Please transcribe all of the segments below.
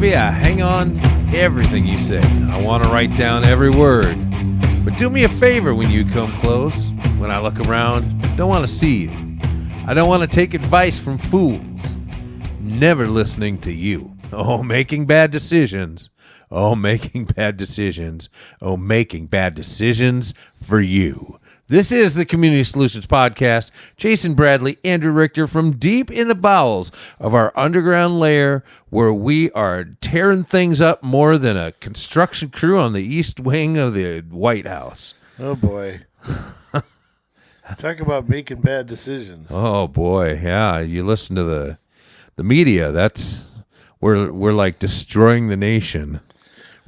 baby, I hang on everything you say. I want to write down every word. But do me a favor when you come close. When I look around, don't want to see you. I don't want to take advice from fools. Never listening to you. Oh, making bad decisions. Oh, making bad decisions. Oh, making bad decisions for you. This is the Community Solutions Podcast. Jason Bradley, Andrew Richter, from deep in the bowels of our underground lair, where we are tearing things up more than a construction crew on the east wing of the White House. Oh, boy. Talk about making bad decisions. Oh, boy. Yeah, you listen to the media. We're like destroying the nation.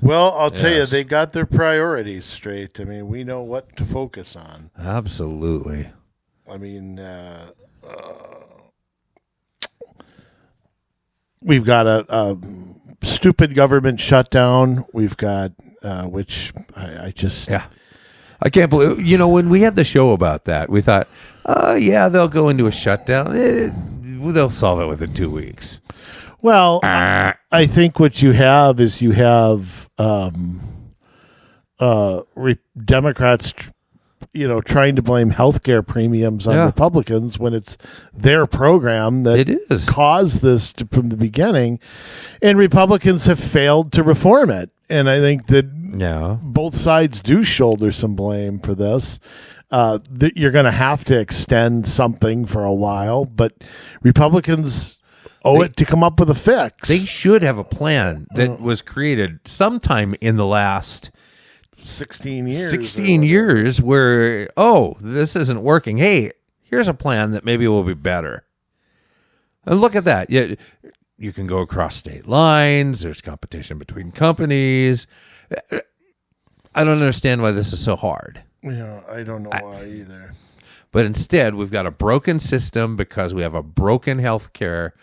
Well, I'll tell you, they got their priorities straight. I mean, we know what to focus on. Absolutely. I mean, we've got a stupid government shutdown. We've got, which I just... Yeah. I can't believe, when we had the show about that, we thought, they'll go into a shutdown. They'll solve it within 2 weeks. Well, I think what you have is Democrats, trying to blame healthcare premiums on Republicans when it's their program that caused this from the beginning, and Republicans have failed to reform it. And I think that both sides do shoulder some blame for this. That you're going to have to extend something for a while, but Republicans owe it to come up with a fix. They should have a plan that was created sometime in the last 16 years. 16 years where, this isn't working. Hey, here's a plan that maybe will be better. And look at that. You can go across state lines. There's competition between companies. I don't understand why this is so hard. Yeah, I don't know why either. But instead, we've got a broken system because we have a broken health care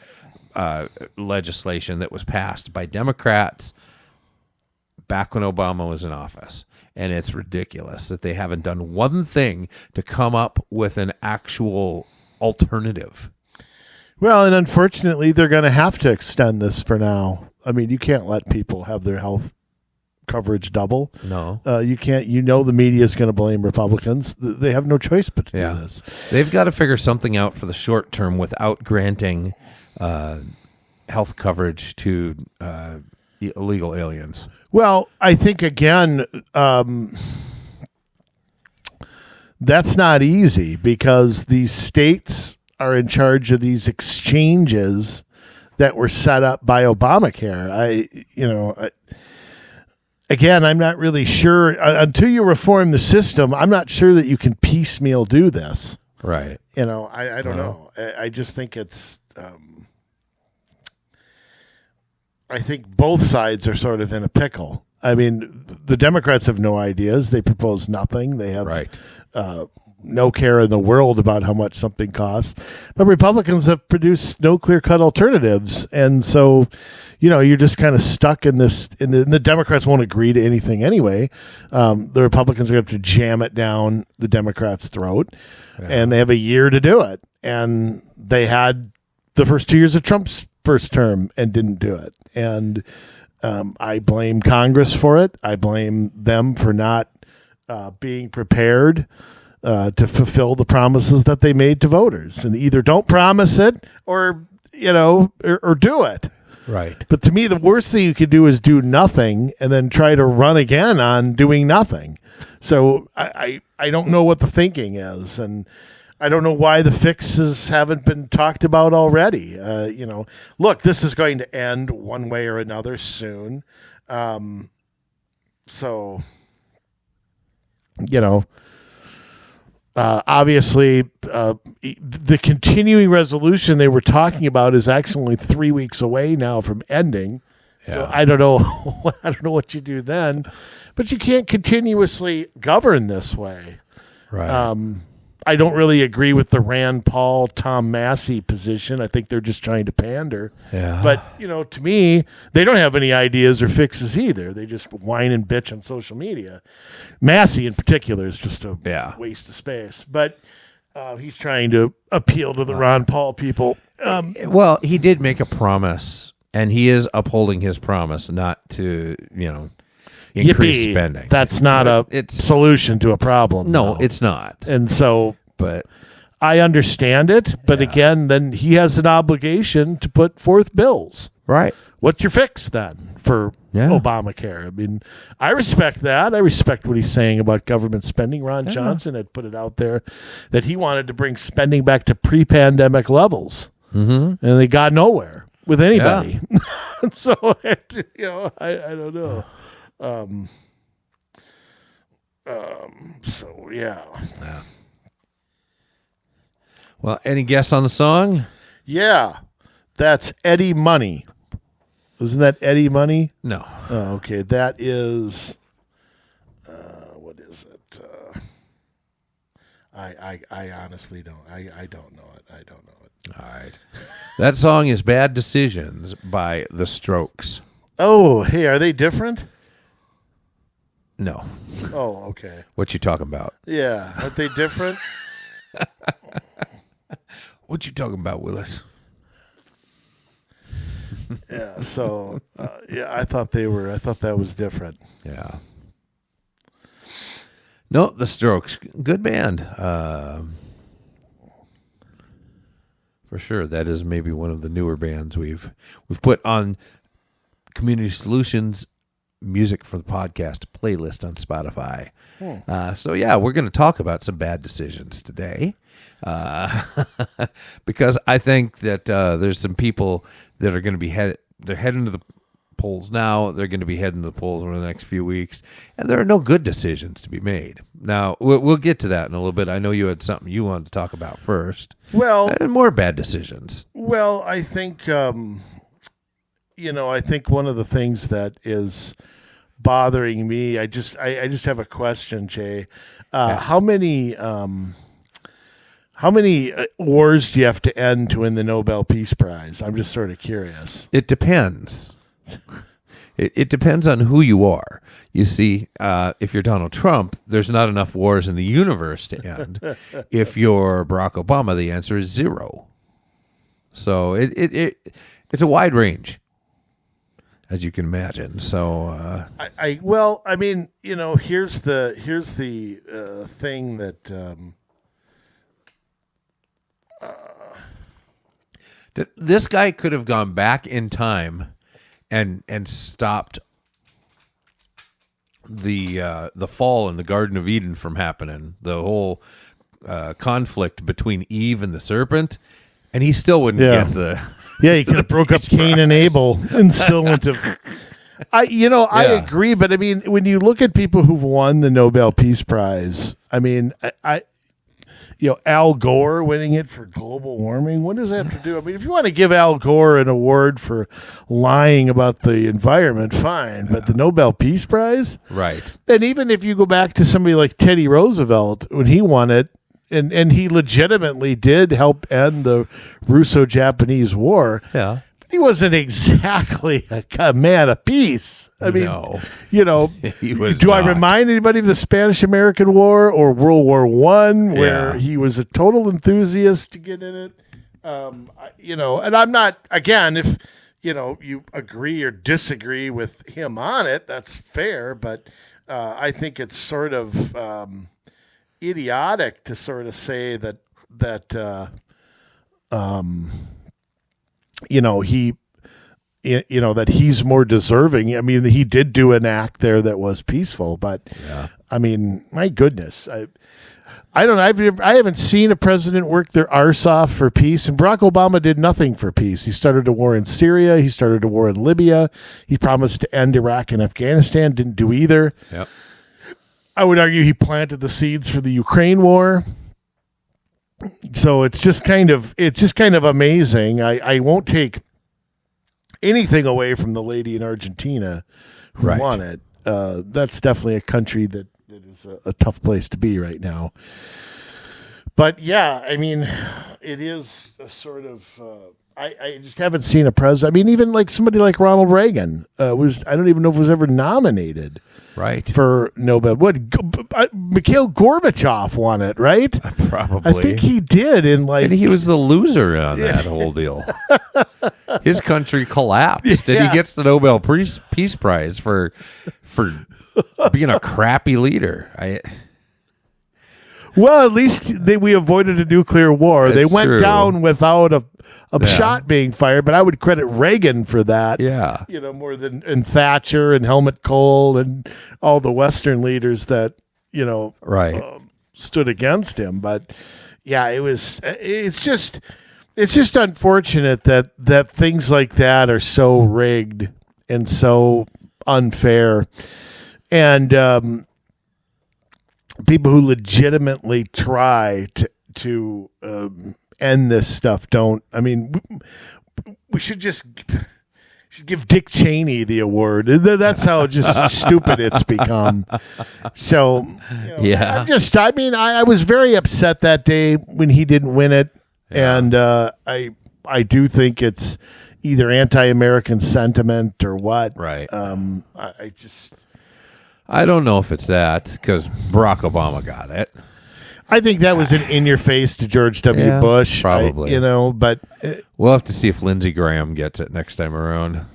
legislation that was passed by Democrats back when Obama was in office. And it's ridiculous that they haven't done one thing to come up with an actual alternative. Well, and unfortunately, they're going to have to extend this for now. I mean, you can't let people have their health coverage double. No. You can't. The media is going to blame Republicans. They have no choice but to do this. They've got to figure something out for the short term without granting health coverage to illegal aliens. Well, I think, again, that's not easy because these states are in charge of these exchanges that were set up by Obamacare. Again, I'm not really sure. Until you reform the system, I'm not sure that you can piecemeal do this. Right. I don't know. I just think it's... I think both sides are sort of in a pickle. I mean, the Democrats have no ideas. They propose nothing. They have no care in the world about how much something costs. But Republicans have produced no clear-cut alternatives. And so, you're just kind of stuck in this. And the Democrats won't agree to anything anyway. The Republicans are going to have to jam it down the Democrats' throat. Yeah. And they have a year to do it. And they had the first 2 years of Trump's first term and didn't do it. And I blame Congress for it. I blame them for not being prepared to fulfill the promises that they made to voters. And either don't promise it or do it. Right. But to me, the worst thing you could do is do nothing and then try to run again on doing nothing. So I don't know what the thinking is. And I don't know why the fixes haven't been talked about already. Look, this is going to end one way or another soon. Obviously, the continuing resolution they were talking about is actually 3 weeks away now from ending. Yeah. So I don't know. I don't know what you do then, but you can't continuously govern this way. Right. I don't really agree with the Rand Paul, Tom Massey position. I think they're just trying to pander. Yeah. But, to me, they don't have any ideas or fixes either. They just whine and bitch on social media. Massey, in particular, is just a waste of space. But he's trying to appeal to the Ron Paul people. Well, he did make a promise And he is upholding his promise not to, increase Yippee. spending. That's not a solution to a problem. No, it's not. And so, But I understand it. But again, then he has an obligation to put forth bills. right. What's your fix then for Obamacare? I mean, I respect that. I respect what he's saying about government spending. Ron Johnson had put it out there that he wanted to bring spending back to pre-pandemic levels. And they got nowhere with anybody. So, I don't know. So, yeah. Well, any guess on the song? Yeah. That's Eddie Money. Wasn't that Eddie Money? No. Oh, okay. That is, what is it? I honestly don't. I don't know it. I don't know it. All right. That song is Bad Decisions by The Strokes. Oh, hey, are they different? No. Oh, okay. What you talking about? Yeah, aren't they different? What you talking about, Willis? Yeah, so, I thought that was different. Yeah. No, The Strokes. Good band. For sure. That is maybe one of the newer bands we've put on Community Solutions Music for the Podcast playlist on Spotify. So, we're going to talk about some bad decisions today. Because I think that there's some people that are going to be they're heading to the polls now. They're going to be heading to the polls over the next few weeks, and there are no good decisions to be made. Now, we'll get to that in a little bit. I know you had something you wanted to talk about first. Well, more bad decisions. Well, I think, I think one of the things that is bothering me, I just have a question, Jay. How many wars do you have to end to win the Nobel Peace Prize? I'm just sort of curious. It depends. It depends on who you are. You see, if you're Donald Trump, there's not enough wars in the universe to end. If you're Barack Obama, the answer is 0. So it's a wide range, as you can imagine. So here's the thing that. This guy could have gone back in time and stopped the fall in the Garden of Eden from happening, the whole conflict between Eve and the serpent, and he still wouldn't get the. Yeah, he could have broke up Cain and Abel and still went to. I agree, but I mean, when you look at people who've won the Nobel Peace Prize, I mean, Al Gore winning it for global warming. What does that have to do? I mean, if you want to give Al Gore an award for lying about the environment, fine. But the Nobel Peace Prize? Right. And even if you go back to somebody like Teddy Roosevelt, when he won it, and he legitimately did help end the Russo-Japanese War. Yeah. He wasn't exactly a man of peace. I mean, he was. Do I remind anybody of the Spanish-American War or World War I, where he was a total enthusiast to get in it? And I'm not, again, if, you agree or disagree with him on it, that's fair, but I think it's sort of idiotic to sort of say that that he's more deserving. I mean, he did do an act there that was peaceful, but I mean, my goodness, I don't know. I haven't seen a president work their arse off for peace, and Barack Obama did nothing for peace. He started a war in Syria. He started a war in Libya. He promised to end Iraq and Afghanistan. Didn't do either. Yep. I would argue he planted the seeds for the Ukraine war. So it's just kind of amazing. I won't take anything away from the lady in Argentina who won it. That's definitely a country that is a tough place to be right now. But yeah, I mean, it is a sort of. I just haven't seen a president. I mean, even like somebody like Ronald Reagan I don't even know if was ever nominated. Right. For Nobel. Mikhail Gorbachev won it, right? Probably. I think he did. And he was the loser on that whole deal. his country collapsed, and he gets the Nobel Peace Prize for being a crappy leader. Well, at least we avoided a nuclear war. They went true. down without a shot being fired, but I would credit Reagan for that. Yeah. More than and Thatcher and Helmut Kohl and all the Western leaders that, stood against him. But yeah, it's just unfortunate that things like that are so rigged and so unfair. And people who legitimately try to end this stuff don't. I mean, we should give Dick Cheney the award. That's how just stupid it's become. So, I was very upset that day when he didn't win it, and I do think it's either anti-American sentiment or what. Right. I don't know if it's that, because Barack Obama got it. I think that was an in-your-face to George W. Bush. Probably. But... we'll have to see if Lindsey Graham gets it next time around.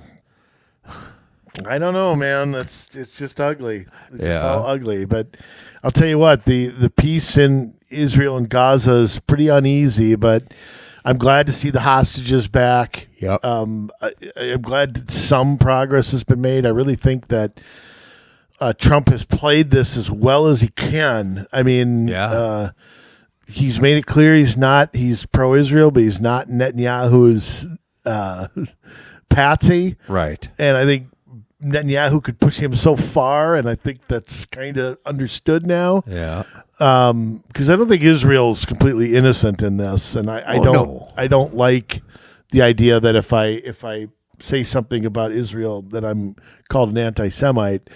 I don't know, man. It's just ugly. It's just all ugly. But I'll tell you what, the peace in Israel and Gaza is pretty uneasy, but I'm glad to see the hostages back. Yep. I'm glad that some progress has been made. I really think that Trump has played this as well as he can. I mean, he's made it clear he's pro-Israel, but he's not Netanyahu's patsy. Right. And I think Netanyahu could push him so far, and I think that's kind of understood now. Yeah. Because I don't think Israel's completely innocent in this, and I don't like the idea that if I say something about Israel that I'm called an anti-Semite.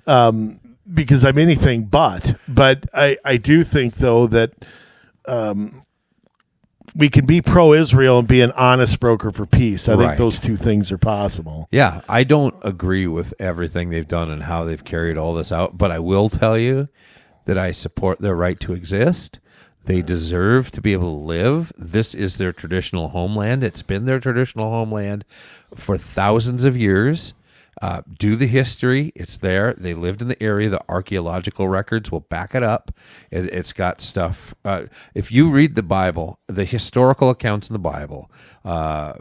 Because I'm anything but I do think though that we can be pro-Israel and be an honest broker for peace. I think those two things are possible. Yeah, I don't agree with everything they've done and how they've carried all this out, but I will tell you that I support their right to exist. They deserve to be able to live. This is their traditional homeland. It's been their traditional homeland for thousands of years. Do the history. It's there. They lived in the area. The archaeological records will back it up. It's got stuff. If you read the Bible, the historical accounts in the Bible, all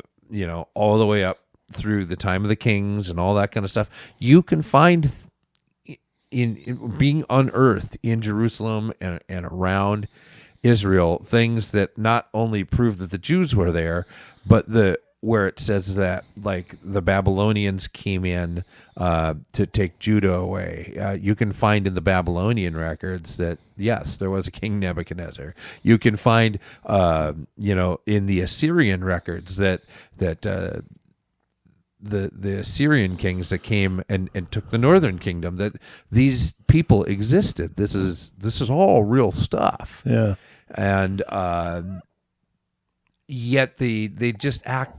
the way up through the time of the kings and all that kind of stuff, you can find in being unearthed in Jerusalem and around Israel things that not only prove that the Jews were there, but where it says that, like, the Babylonians came in to take Judah away. You can find in the Babylonian records that, yes, there was a King Nebuchadnezzar. You can find, in the Assyrian records that the Assyrian kings that came and took the northern kingdom, that these people existed. This is all real stuff. Yeah. And yet they just act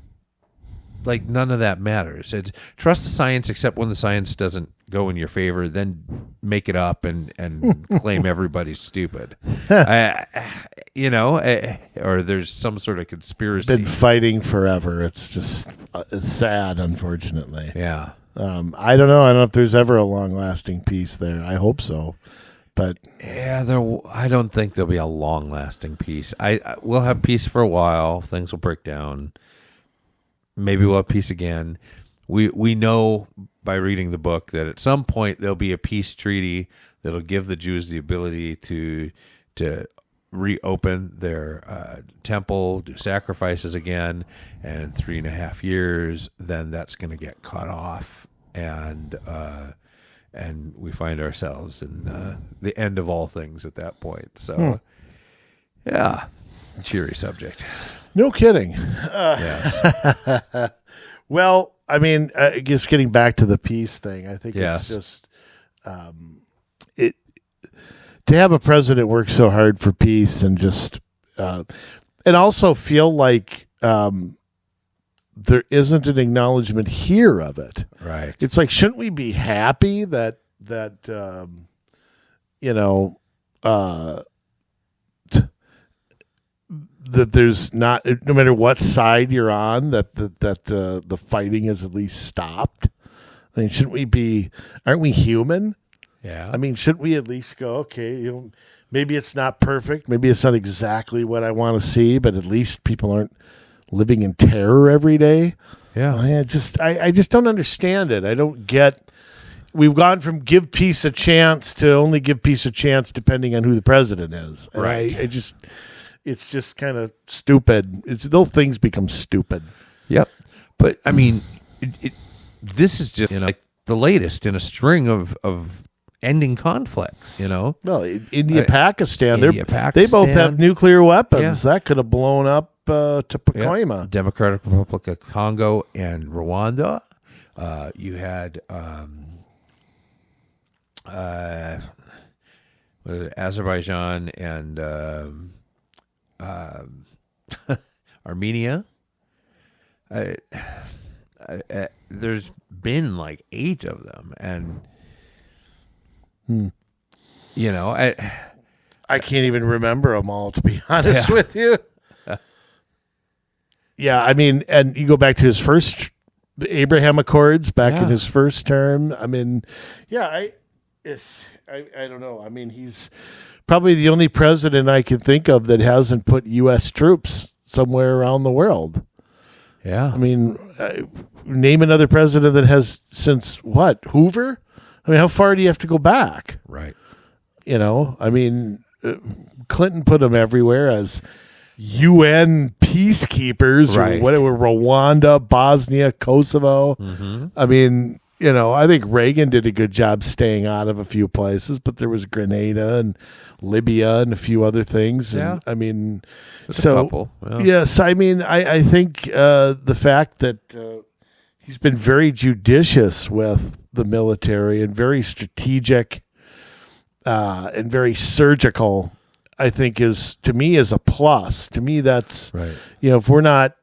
like none of that matters. Trust the science, except when the science doesn't go in your favor, then make it up and claim everybody's stupid. Or there's some sort of conspiracy. Been fighting forever. It's just it's sad, unfortunately. Yeah. I don't know. I don't know if there's ever a long-lasting peace there. I hope so. But I don't think there'll be a long-lasting peace. We'll have peace for a while. Things will break down. Maybe we'll have peace again. We know by reading the book that at some point there'll be a peace treaty that'll give the Jews the ability to reopen their temple, do sacrifices again, and in 3.5 years, then that's going to get cut off, and we find ourselves in the end of all things at that point. So, yeah, cheery subject. No kidding. Yeah. Well, I mean, just getting back to the peace thing, I think it's just to have a president work so hard for peace and just and also feel like there isn't an acknowledgement here of it. Right. It's like, shouldn't we be happy that there's not, no matter what side you're on, that the fighting is at least stopped? I mean, aren't we human? Yeah. I mean, shouldn't we at least go, okay, maybe it's not perfect, maybe it's not exactly what I want to see, but at least people aren't living in terror every day? Yeah. I just don't understand it. I don't get. We've gone from give peace a chance to only give peace a chance depending on who the president is. And right. It's just kind of stupid. Those things become stupid. Yep. But I mean, this is just like the latest in a string of ending conflicts. Well, India, Pakistan, they both have nuclear weapons. Yeah. That could have blown up to Pacoima. Yeah. Democratic Republic of Congo and Rwanda. You had Azerbaijan and Armenia. There's been like 8 of them, and I can't even remember them all, to be honest with you. Yeah, I mean, and you go back to the Abraham Accords back in his first term. I mean, I don't know. I mean, he's probably the only president I can think of that hasn't put U.S. troops somewhere around the world. Yeah. I mean, name another president that has since what? Hoover? I mean, how far do you have to go back? Right. I mean, Clinton put them everywhere as UN peacekeepers, right, or whatever, Rwanda, Bosnia, Kosovo. Mm-hmm. I mean, I think Reagan did a good job staying out of a few places, but there was Grenada and Libya and a few other things. Yeah. And, I mean, just a couple. Yeah. Yes, I mean, I think the fact that he's been very judicious with the military and very strategic and very surgical, I think to me is a plus. To me, that's right. If we're not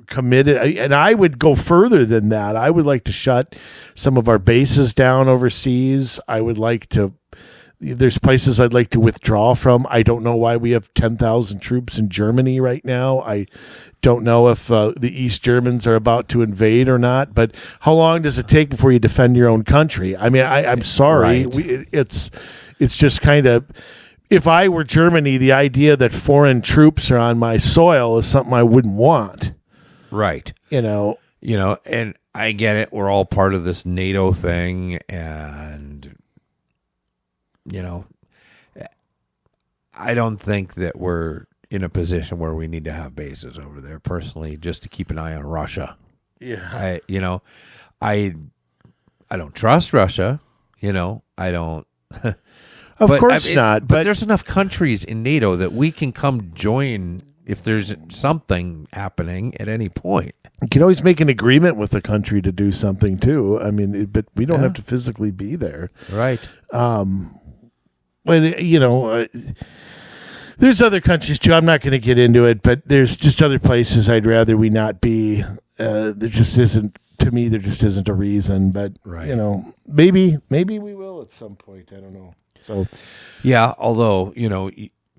committed, and I would go further than that. I would like to shut some of our bases down overseas. I would like to. There's places I'd like to withdraw from. I don't know why we have 10,000 troops in Germany right now. I don't know if the East Germans are about to invade or not. But how long does it take before you defend your own country? I mean, I'm sorry. Right. It's just kind of. If I were Germany, the idea that foreign troops are on my soil is something I wouldn't want. Right. And I get it. We're all part of this NATO thing, and I don't think that we're in a position where we need to have bases over there, personally, just to keep an eye on Russia. Yeah. I don't trust Russia. I don't. Of course not. But there's enough countries in NATO that we can come join if there's something happening at any point. You can always make an agreement with the country to do something too. I mean, but we don't have to physically be there. Right. But there's other countries too. I'm not going to get into it, but there's just other places I'd rather we not be. There just isn't. To me, there just isn't a reason. But right. Maybe we will at some point. I don't know. So, yeah, although,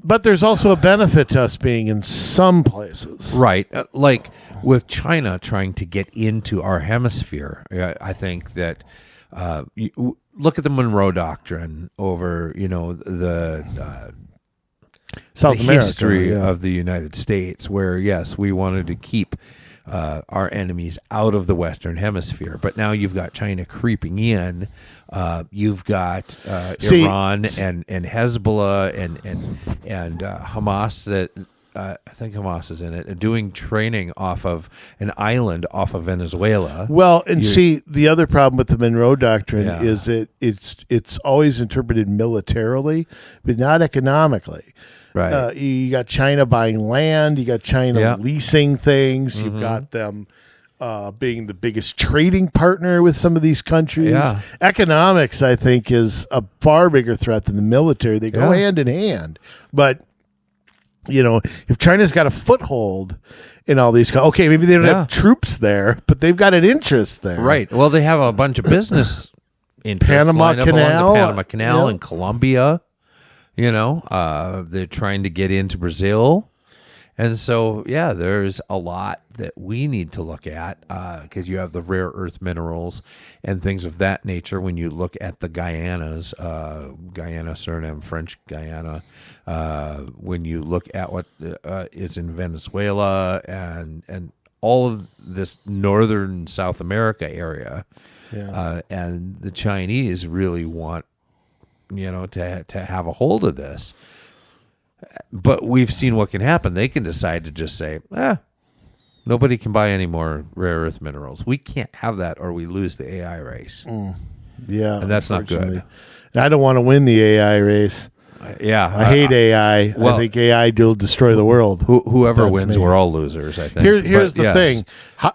but there's also a benefit to us being in some places. Right. Like with China trying to get into our hemisphere, I think that look at the Monroe Doctrine over, the South America, history of the United States, where, yes, we wanted to keep our enemies out of the Western Hemisphere. But now you've got China creeping in. You've got Iran and Hezbollah and Hamas that I think Hamas is in it, doing training off of an island off of Venezuela. Well, and the other problem with the Monroe Doctrine is it's always interpreted militarily, but not economically. Right. You got China buying land. You got China leasing things. Mm-hmm. You've got them being the biggest trading partner with some of these countries. Yeah. Economics, I think, is a far bigger threat than the military. They go hand in hand. But, if China's got a foothold in all these, maybe they don't have troops there, but they've got an interest there. Right. Well, they have a bunch of business in Panama Canal. The Panama Canal and Colombia. They're trying to get into Brazil. And so, yeah, there's a lot that we need to look at because you have the rare earth minerals and things of that nature. When you look at the Guyanas, Guyana, Suriname, French Guyana, when you look at what is in Venezuela and all of this northern South America area, and the Chinese really want, to have a hold of this. But we've seen what can happen. They can decide to just say, nobody can buy any more rare earth minerals. We can't have that or we lose the AI race. Yeah. And that's not good. And I don't want to win the AI race. I hate AI. Well, I think AI will destroy the world. Whoever wins, we're all losers, I think. Here's the thing.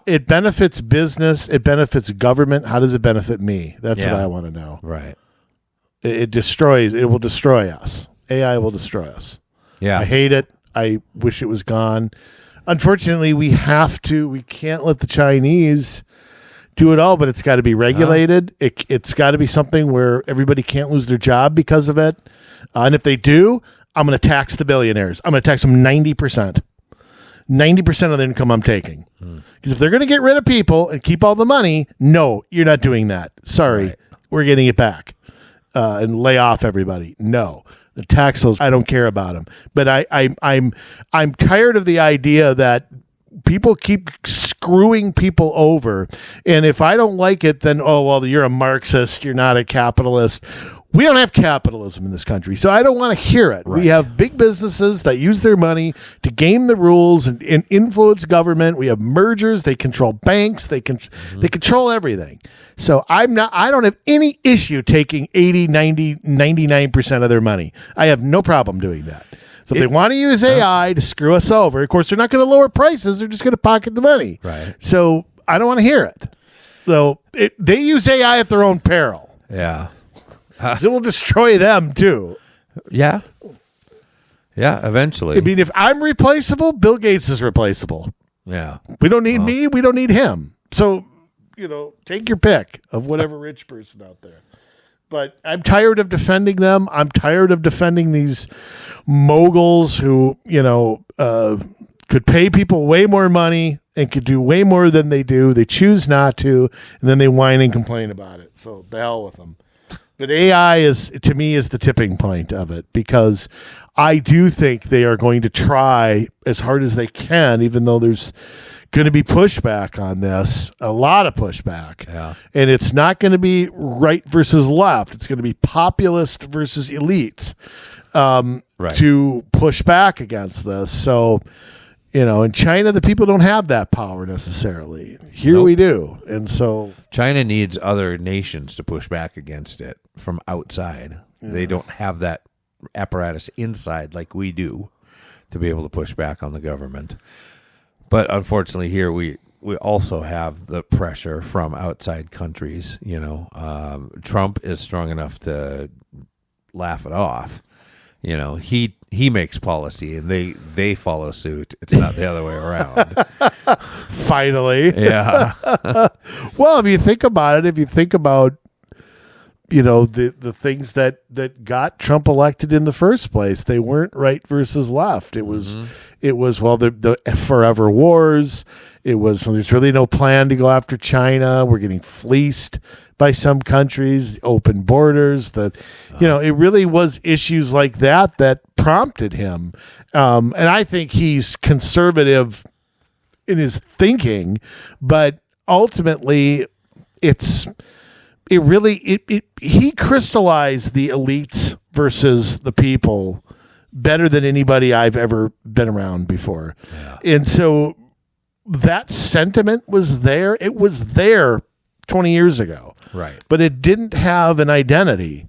It benefits business. It benefits government. How does it benefit me? That's what I want to know. Right. It will destroy us. AI will destroy us. Yeah. I hate it. I wish it was gone. Unfortunately, we can't let the Chinese do it all, but it's got to be regulated. It's got to be something where everybody can't lose their job because of it. And if they do, I'm going to tax the billionaires. I'm going to tax them 90%. 90% of the income I'm taking. Because if they're going to get rid of people and keep all the money, no, you're not doing that. Sorry. Right. We're getting it back. And lay off everybody. No. The tax those, I don't care about them. But I'm tired of the idea that people keep screwing people over. And if I don't like it, then, you're a Marxist. You're not a capitalist. We don't have capitalism in this country, so I don't want to hear it. Right. We have big businesses that use their money to game the rules and influence government. We have mergers. They control banks. They control everything. So I don't have any issue taking 80, 90, 99% of their money. I have no problem doing that. So if they want to use AI to screw us over, of course, they're not going to lower prices. They're just going to pocket the money. Right. So I don't want to hear it. So they use AI at their own peril. Yeah. So it will destroy them too. Yeah. Yeah, eventually. I mean, if I'm replaceable, Bill Gates is replaceable. Yeah. We don't need me. We don't need him. So, take your pick of whatever rich person out there. But I'm tired of defending them. I'm tired of defending these moguls who, could pay people way more money and could do way more than they do. They choose not to, and then they whine and complain about it. So the hell with them. But AI to me, is the tipping point of it, because I do think they are going to try as hard as they can, even though there's going to be pushback on this, a lot of pushback. Yeah. And it's not going to be right versus left. It's going to be populist versus elites to push back against this. So, in China, the people don't have that power necessarily. Here we do. And so China needs other nations to push back against it from outside. Yeah. They don't have that apparatus inside like we do to be able to push back on the government. But unfortunately here we also have the pressure from outside countries. Trump is strong enough to laugh it off. He makes policy and they follow suit. It's not the other way around. Finally. Yeah. Well, if you think about it, the things that got Trump elected in the first place, they weren't right versus left. It was the forever wars. It was, there's really no plan to go after China. We're getting fleeced by some countries, open borders, it really was issues like that prompted him. And I think he's conservative in his thinking, but ultimately he crystallized the elites versus the people better than anybody I've ever been around before. Yeah. And so that sentiment was there. It was there 20 years ago. Right. But it didn't have an identity,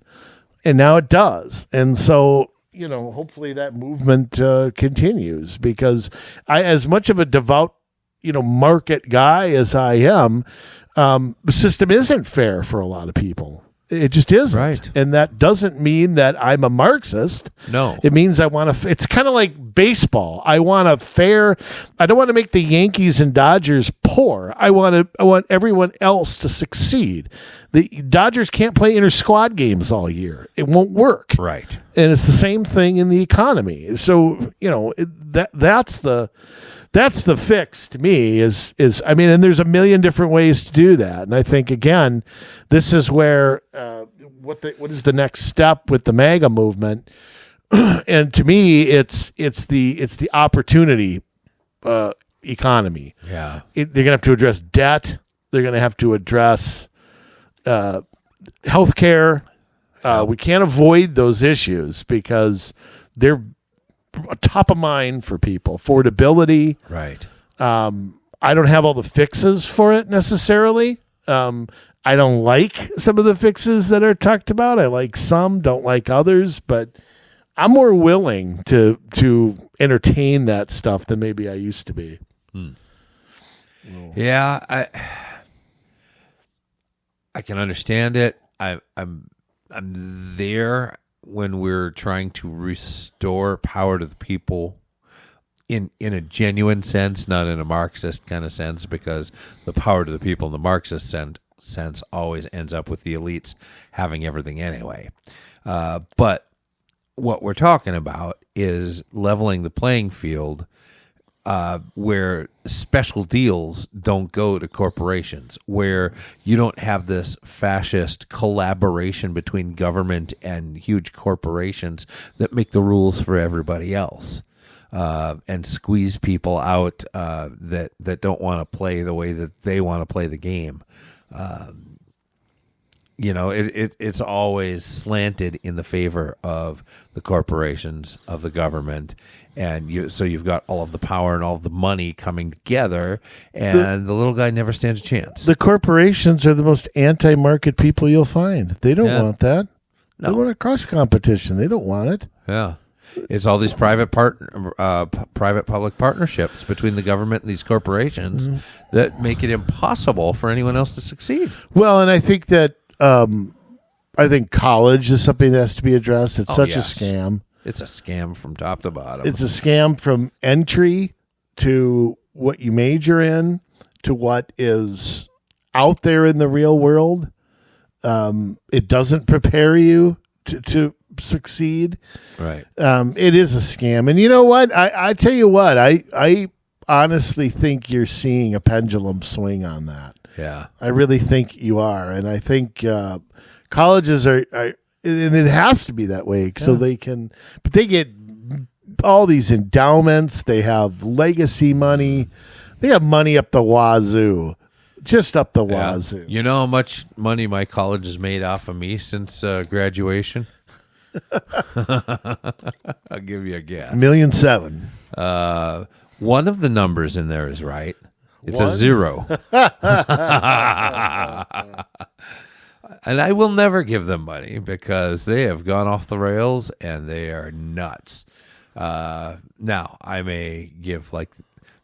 and now it does. And so, hopefully that movement continues, because as much of a devout, market guy as I am, the system isn't fair for a lot of people. It just isn't. Right. And that doesn't mean that I'm a Marxist. No. It means I want to, it's kind of like baseball. I want a fair, I don't want to make the Yankees and Dodgers poor. I want everyone else to succeed. The Dodgers can't play inter-squad games all year. It won't work. Right. And it's the same thing in the economy. So, that's the fix to me is I mean, and there's a million different ways to do that. And I think, again, this is where what is the next step with the MAGA movement? And to me, it's the opportunity economy. Yeah. They're going to have to address debt. They're going to have to address healthcare. We can't avoid those issues because they're top of mind for people. Affordability. Right. I don't have all the fixes for it necessarily. I don't like some of the fixes that are talked about. I like some, don't like others, but I'm more willing to entertain that stuff than maybe I used to be. Yeah, I can understand it. I'm there when we're trying to restore power to the people in a genuine sense, not in a Marxist kind of sense, because the power to the people in the Marxist sense always ends up with the elites having everything anyway. But what we're talking about is leveling the playing field where special deals don't go to corporations, where you don't have this fascist collaboration between government and huge corporations that make the rules for everybody else and squeeze people out that don't want to play the way that they want to play the game. It's always slanted in the favor of the corporations, of the government, and so you've got all of the power and all of the money coming together, and the little guy never stands a chance. The corporations are the most anti-market people you'll find. They don't want that. No. They want a cross competition. They don't want it. Yeah. It's all these private public partnerships between the government and these corporations that make it impossible for anyone else to succeed. Well, and I think that I think college is something that has to be addressed. It's such a scam. It's a scam from top to bottom. It's a scam from entry to what you major in to what is out there in the real world. It doesn't prepare you to succeed. Right. It is a scam. And you know what? I tell you what, I honestly think you're seeing a pendulum swing on that. Yeah. I really think you are. And I think colleges are and it has to be that way so they can, but they get all these endowments. They have legacy money. They have money up the wazoo. Just up the wazoo. You know how much money my college has made off of me since graduation? I'll give you a guess. $1,700,000. One of the numbers in there is right. It's a 0. And I will never give them money because they have gone off the rails and they are nuts. Now, I may give like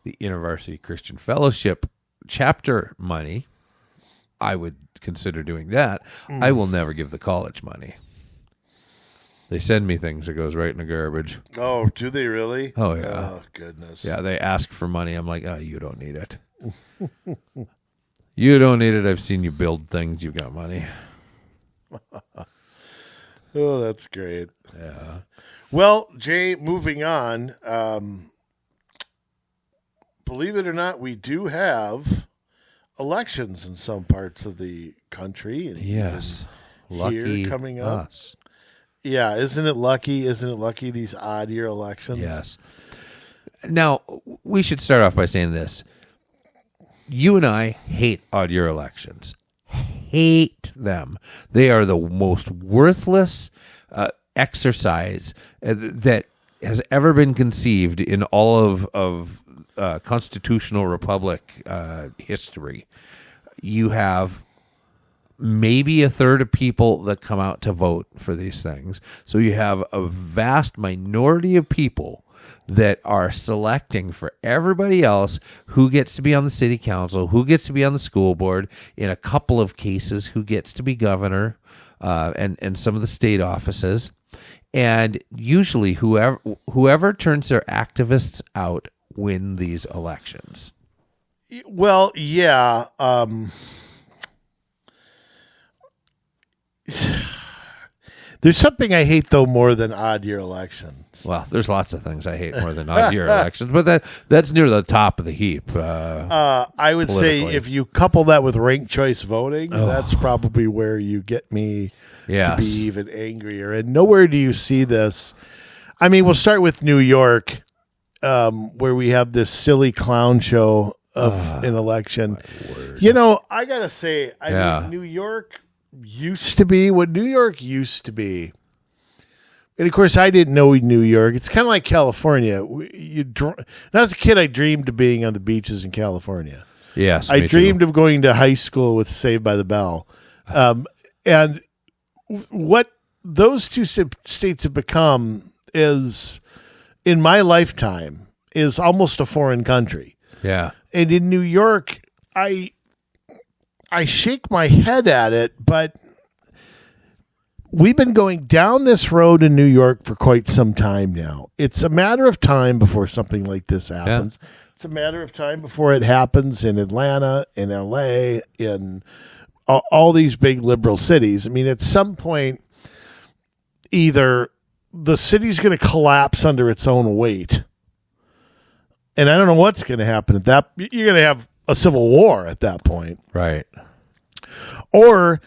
the University Christian Fellowship chapter money. I would consider doing that. I will never give the college money. They send me things that goes right in the garbage. Oh, do they really? Oh, yeah. Oh, goodness. Yeah, they ask for money. I'm like, oh, you don't need it. You don't need it. I've seen you build things. You've got money. Oh, that's great. Yeah. Well, Jay, moving on. Believe it or not, we do have elections in some parts of the country. And yes. Lucky coming up. Us. Yeah, isn't it lucky? Isn't it lucky, these odd year elections? Yes. Now, we should start off by saying this. You and I hate odd year elections. Hate them. They are the most worthless exercise that has ever been conceived in all of constitutional republic history. You have maybe a third of people that come out to vote for these things. So you have a vast minority of people that are selecting for everybody else who gets to be on the city council, who gets to be on the school board, in a couple of cases, who gets to be governor, and some of the state offices. And usually whoever turns their activists out win these elections. Well, yeah. There's something I hate, though, more than odd-year elections. Well, there's lots of things I hate more than odd-year elections, but that's near the top of the heap. I would say if you couple that with ranked choice voting, that's probably where you get me to be even angrier. And nowhere do you see this. I mean, we'll start with New York, where we have this silly clown show of an election. You know, I got to say, I mean, New York used to be what New York used to be. And of course, I didn't know New York. It's kind of like California. As a kid, I dreamed of being on the beaches in California. Yes, I dreamed of going to high school with Saved by the Bell. And what those two states have become is, in my lifetime, is almost a foreign country. Yeah. And in New York, I shake my head at it, but we've been going down this road in New York for quite some time now. It's a matter of time before something like this happens. Yeah. It's a matter of time before it happens in Atlanta, in LA, in all these big liberal cities. I mean, at some point, either the city's going to collapse under its own weight, and I don't know what's going to happen at that. You're going to have a civil war at that point. Right. Or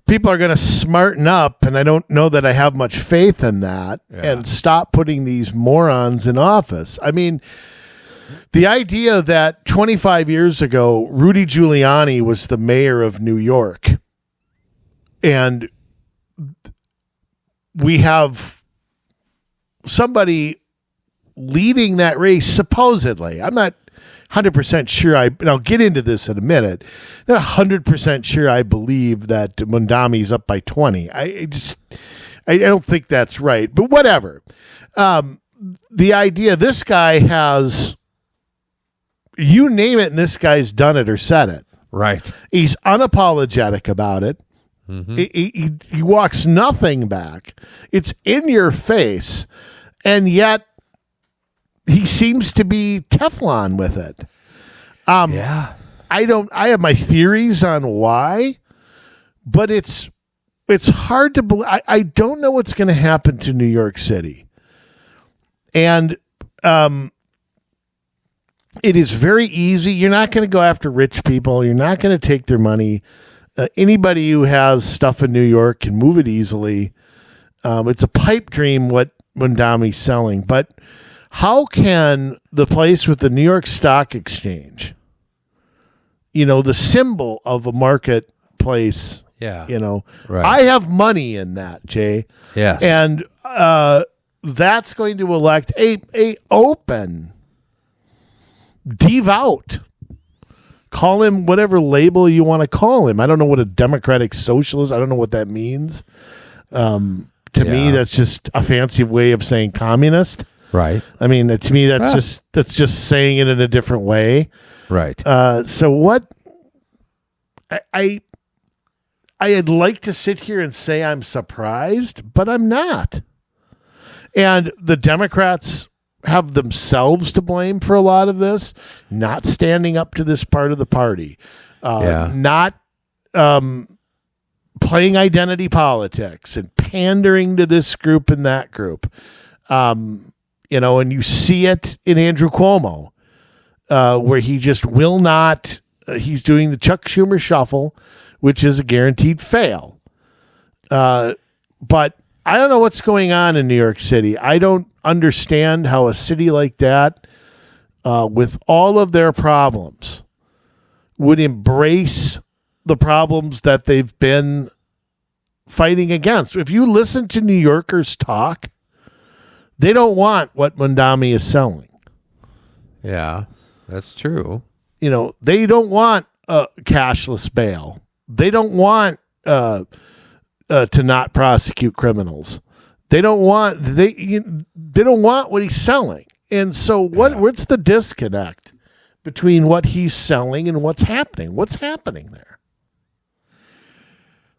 people are going to smarten up, and I don't know that I have much faith in that, and stop putting these morons in office. I mean, the idea that 25 years ago, Rudy Giuliani was the mayor of New York, and we have somebody leading that race, supposedly. I'm not 100% sure. And I'll get into this in a minute. Not 100% sure I believe that Mamdani's up by 20. I don't think that's right, but whatever. The idea, this guy has, you name it, and this guy's done it or said it. Right. He's unapologetic about it. Mm-hmm. He walks nothing back. It's in your face, and yet he seems to be Teflon with it. I have my theories on why, but it's hard to believe. I don't know what's going to happen to New York City. And it is very easy. You're not going to go after rich people. You're not going to take their money. Anybody who has stuff in New York can move it easily. It's a pipe dream what Mamdani's selling, but how can the place with the New York Stock Exchange, the symbol of a marketplace, right. I have money in that, Jay. Yes. And that's going to elect a open, devout, call him whatever label you want to call him. I don't know what a Democratic Socialist, I don't know what that means. To me, that's just a fancy way of saying communist. Right. I mean, to me, that's just saying it in a different way. Right. So what I'd like to sit here and say I'm surprised, but I'm not. And the Democrats have themselves to blame for a lot of this, not standing up to this part of the party, not playing identity politics and pandering to this group and that group. And you see it in Andrew Cuomo, where he just will not, he's doing the Chuck Schumer shuffle, which is a guaranteed fail. But I don't know what's going on in New York City. I don't understand how a city like that, with all of their problems, would embrace the problems that they've been fighting against. If you listen to New Yorkers talk, they don't want what Mamdani is selling. Yeah, that's true. They don't want a cashless bail. They don't want to not prosecute criminals. They don't want what he's selling. And so what's the disconnect between what he's selling and what's happening? What's happening there?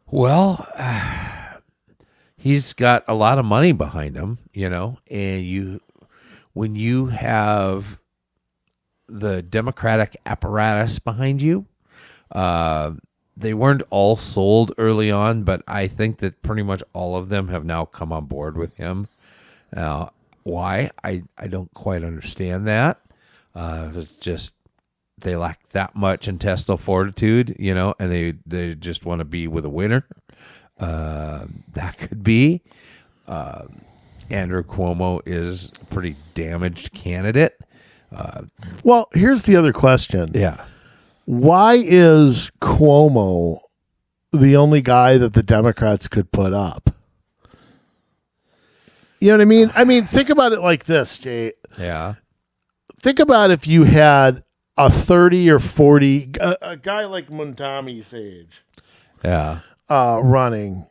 Well, he's got a lot of money behind him, and when you have the Democratic apparatus behind you, they weren't all sold early on, but I think that pretty much all of them have now come on board with him. Why? I don't quite understand that. It's just they lack that much intestinal fortitude, and they just want to be with a winner. That could be. Andrew Cuomo is a pretty damaged candidate. Well, here's the other question. Yeah. Why is Cuomo the only guy that the Democrats could put up? You know what I mean? I mean, think about it like this, Jay. Yeah. Think about if you had a 30 or 40, a guy like Mamdani's age. Yeah. Running.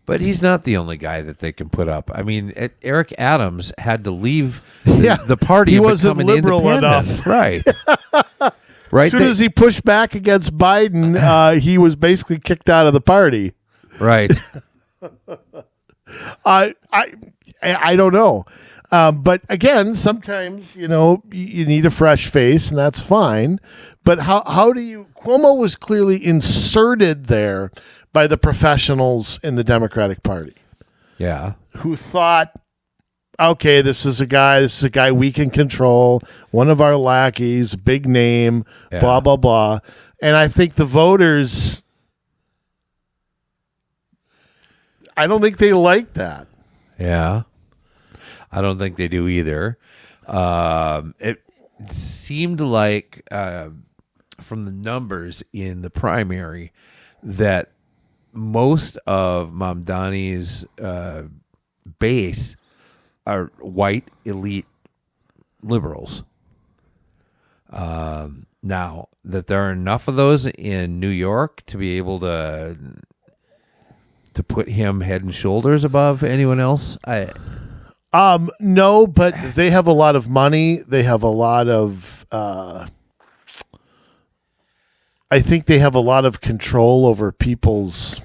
But he's not the only guy that they can put up. I mean, Eric Adams had to leave the party. He and wasn't become an liberal independent. enough. Right. Right. As soon as he pushed back against Biden, he was basically kicked out of the party. Right. I don't know. But again, sometimes, you need a fresh face, and that's fine. But how do you... Cuomo was clearly inserted there by the professionals in the Democratic Party. Yeah. Who thought, okay, this is a guy we can control, one of our lackeys, big name, blah, blah, blah. And I think the voters... I don't think they like that. Yeah. I don't think they do either. It seemed like from the numbers in the primary that most of Mamdani's base are white elite liberals. Now, that there are enough of those in New York to be able to put him head and shoulders above anyone else? No, but they have a lot of money. They have a lot of, I think they have a lot of control over people's,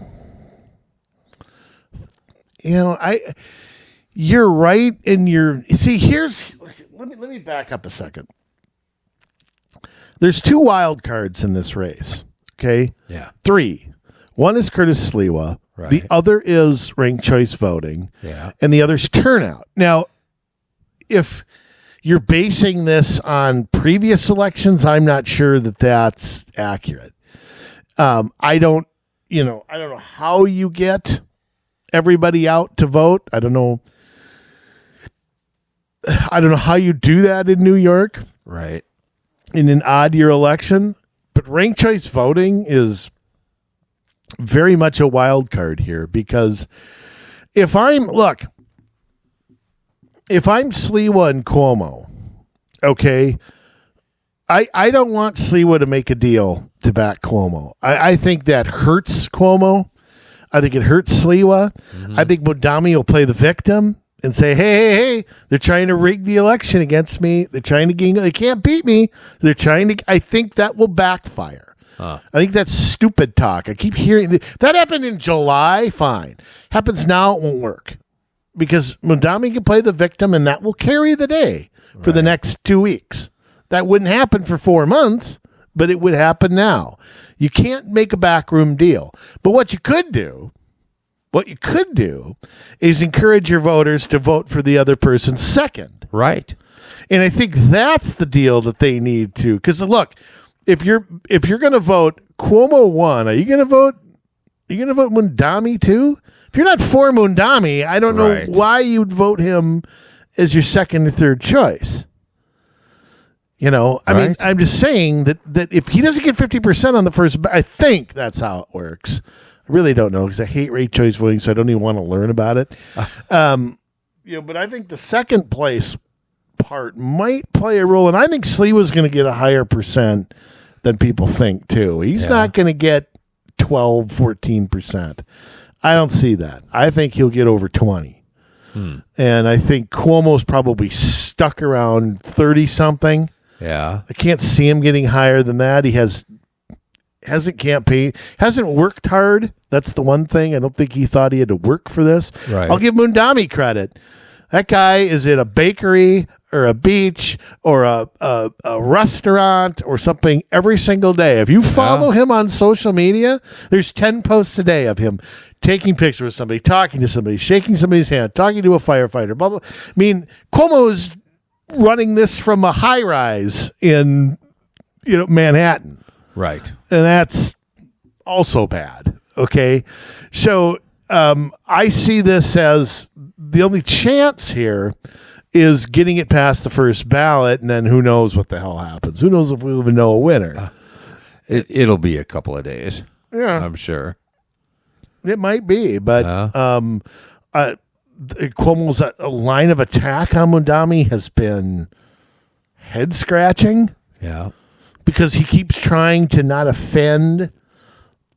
you're right. And let me back up a second. There's 2 wild cards in this race. Okay. Yeah. 3. One is Curtis Sliwa. Right. The other is ranked choice voting. Yeah. And the other's turnout. Now, if you're basing this on previous elections, I'm not sure that that's accurate. I don't know how you get everybody out to vote. I don't know how you do that in New York. Right. In an odd year election. But ranked choice voting is very much a wild card here, because if I'm Sliwa and Cuomo, okay, I don't want Sliwa to make a deal to back Cuomo. I think that hurts Cuomo. I think it hurts Sliwa. Mm-hmm. I think Mamdani will play the victim and say, hey, they're trying to rig the election against me. They're trying to they can't beat me. I think that will backfire. I think that's stupid talk. I keep hearing that happened in July. Fine. Happens now, it won't work, because Mamdani can play the victim, and that will carry the day for the next 2 weeks. That wouldn't happen for 4 months, but it would happen now. You can't make a backroom deal. But what you could do is encourage your voters to vote for the other person second. Right. And I think that's the deal that they need to. Because look, if you're going to vote Cuomo 1, are you going to vote Mamdani 2? If you're not for Mamdani, I don't know why you'd vote him as your second or third choice. I mean, I'm just saying that if he doesn't get 50% on the first, I think that's how it works. I really don't know, because I hate ranked choice voting, so I don't even want to learn about it. But I think the second place part might play a role, and I think Sliwa's going to get a higher percent than people think too. He's not going to get 12, 14%. I don't see that. I think he'll get over 20. And I think Cuomo's probably stuck around 30-something. Yeah. I can't see him getting higher than that. He hasn't campaigned, hasn't worked hard. That's the one thing. I don't think he thought he had to work for this. Right. I'll give Mamdani credit. That guy is in a bakery or a beach or a restaurant or something every single day. If you follow him on social media, there's 10 posts a day of him taking pictures with somebody, talking to somebody, shaking somebody's hand, talking to a firefighter, blah, blah. I mean, Cuomo's running this from a high rise in, Manhattan. Right. And that's also bad. Okay. So I see this as the only chance here is getting it past the first ballot, and then who knows what the hell happens. Who knows if we'll even know a winner. It'll be a couple of days. Yeah. I'm sure. It might be, but Cuomo's line of attack on Mamdani has been head-scratching. Yeah. Because he keeps trying to not offend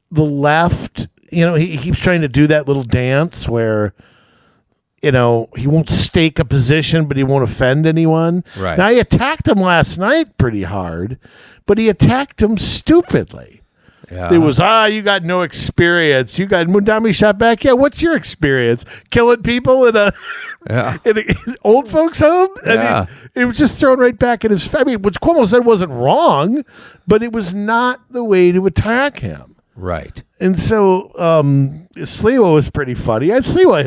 the left. He keeps trying to do that little dance where, he won't stake a position, but he won't offend anyone. Right. Now, he attacked him last night pretty hard, but he attacked him stupidly. Yeah. It was, you got no experience. You got Mamdani shot back. Yeah, what's your experience? Killing people in an old folks' home? I mean, it was just thrown right back at his face. I mean, what Cuomo said wasn't wrong, but it was not the way to attack him. Right. And so Sliwa was pretty funny. Sliwa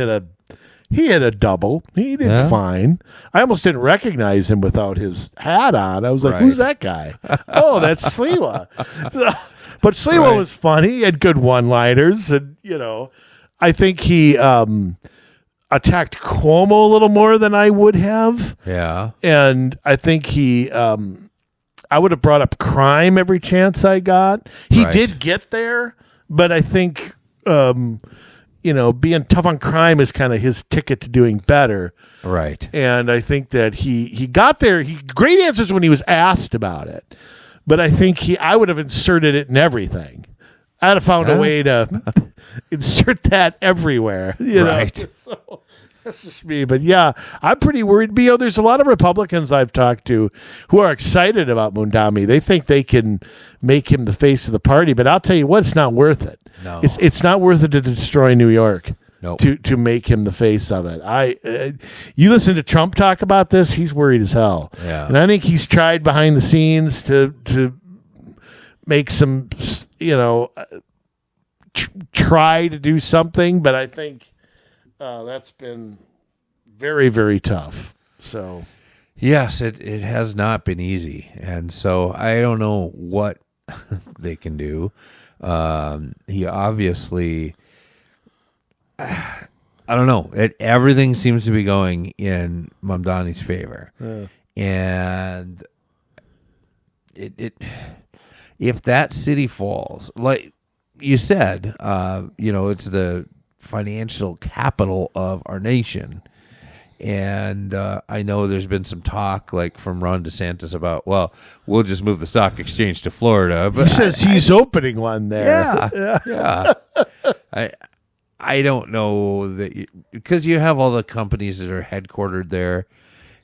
hit a double. He did fine. I almost didn't recognize him without his hat on. I was like, who's that guy? Oh, that's Sliwa. But Sliwa was funny. He had good one-liners. And, I think he attacked Cuomo a little more than I would have. Yeah. And I think I would have brought up crime every chance I got. He did get there, but I think, being tough on crime is kind of his ticket to doing better. Right. And I think that he got there. Great answers when he was asked about it. But I think I would have inserted it in everything. I'd have found a way to insert that everywhere. Right. So that's just me. But yeah, I'm pretty worried. There's a lot of Republicans I've talked to who are excited about Mamdani. They think they can make him the face of the party. But I'll tell you what, it's not worth it. No. It's not worth it to destroy New York. Nope. To make him the face of it. You listen to Trump talk about this, he's worried as hell. Yeah. And I think he's tried behind the scenes to make some, try to do something, but I think that's been very, very tough. So, yes, it has not been easy, and so I don't know what they can do. He obviously. I don't know. Everything seems to be going in Mamdani's favor, and if that city falls, like you said, it's the financial capital of our nation, and I know there's been some talk, like from Ron DeSantis, about we'll just move the stock exchange to Florida. But he says he's opening one there. Yeah. I don't know that because you have all the companies that are headquartered there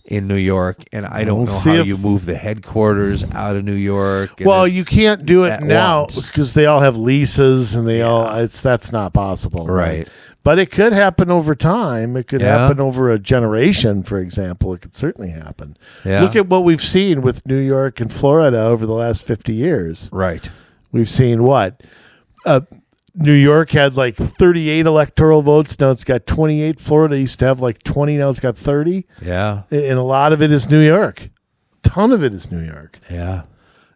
in New York, and I don't know how you move the headquarters out of New York. Well, you can't do it now because they all have leases, and that's not possible, right? But it could happen over time. It could happen over a generation, for example. It could certainly happen. Yeah. Look at what we've seen with New York and Florida over the last 50 years. Right. We've seen what? New York had like 38 electoral votes. Now it's got 28. Florida used to have like 20. Now it's got 30. Yeah. And a lot of it is New York. A ton of it is New York. Yeah.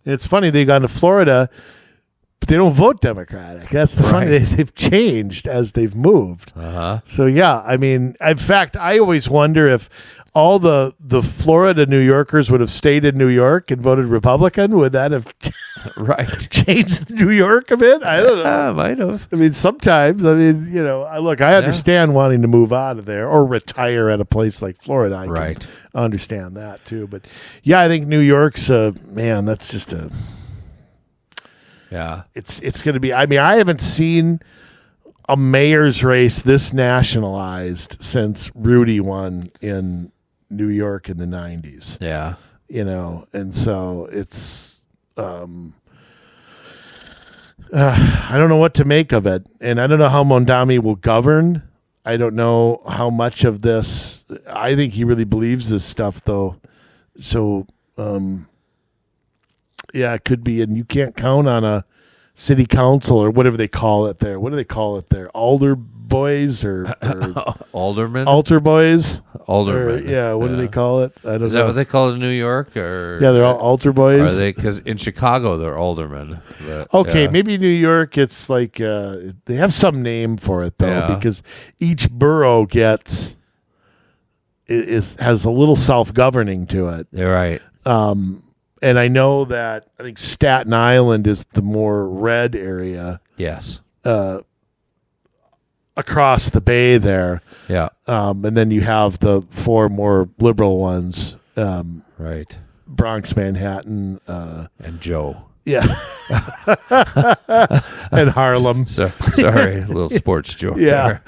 And it's funny. They've gone to Florida, but they don't vote Democratic. That's the funny. They've changed as they've moved. Uh-huh. So, yeah, I mean, in fact, I always wonder if all the Florida New Yorkers would have stayed in New York and voted Republican. Would that have changed New York a bit? I don't know. Yeah, might have. I mean, sometimes. I mean, I understand wanting to move out of there or retire at a place like Florida. I can understand that too. But yeah, I think New York's that's just yeah. It's going to be. I mean, I haven't seen a mayor's race this nationalized since Rudy won in New York in the 90s. Yeah. And so it's I don't know what to make of it, and I don't know how Mamdani will govern. I don't know how much of this. I think he really believes this stuff, though. So, it could be, and you can't count on a city council or whatever they call it there. What do they call it there? Alder boys or aldermen? Altar boys? Aldermen. What do they call it? I don't know. Is that what they call it in New York? Or yeah, they're all altar boys. Are they? Because in Chicago, they're aldermen. But, okay, maybe New York, it's like they have some name for it, though, because each borough has a little self-governing to it. You're right. And I know that I think Staten Island is the more red area. Yes. Across the bay there. Yeah. And then you have the 4 more liberal ones. Right. Bronx, Manhattan. And Joe. Yeah. And Harlem. Sorry, a little sports joke there.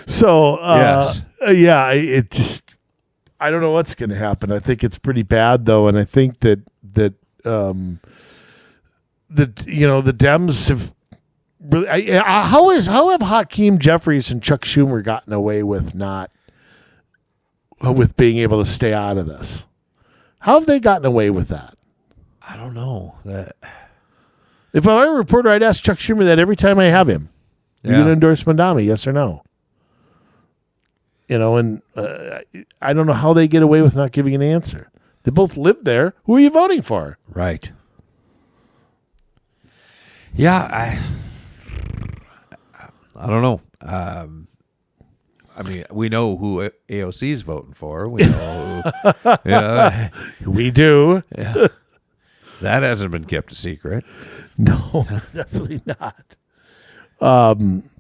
So, yes. It just, I don't know what's going to happen. I think it's pretty bad, though, and I think that the Dems have really. How have Hakeem Jeffries and Chuck Schumer gotten away with being able to stay out of this? How have they gotten away with that? I don't know. If I were a reporter, I'd ask Chuck Schumer that every time I have him. Are you going to endorse Mamdani? Yes or no? And I don't know how they get away with not giving an answer. They both live there. Who are you voting for? Right. Yeah, I don't know. I mean, we know who AOC is voting for. We know who. We do. Yeah. That hasn't been kept a secret. No, definitely not.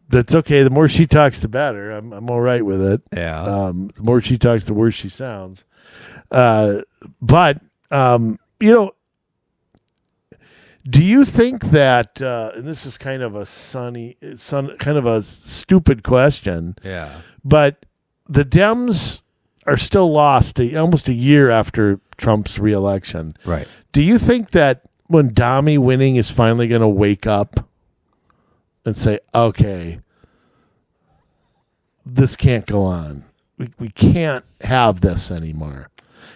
That's okay. The more she talks, the better. I'm all right with it. Yeah. The more she talks, the worse she sounds. But do you think that? And this is kind of a kind of a stupid question. Yeah. But the Dems are still lost almost a year after Trump's reelection. Right. Do you think that Mamdani winning is finally going to wake up and say, okay, this can't go on. We can't have this anymore.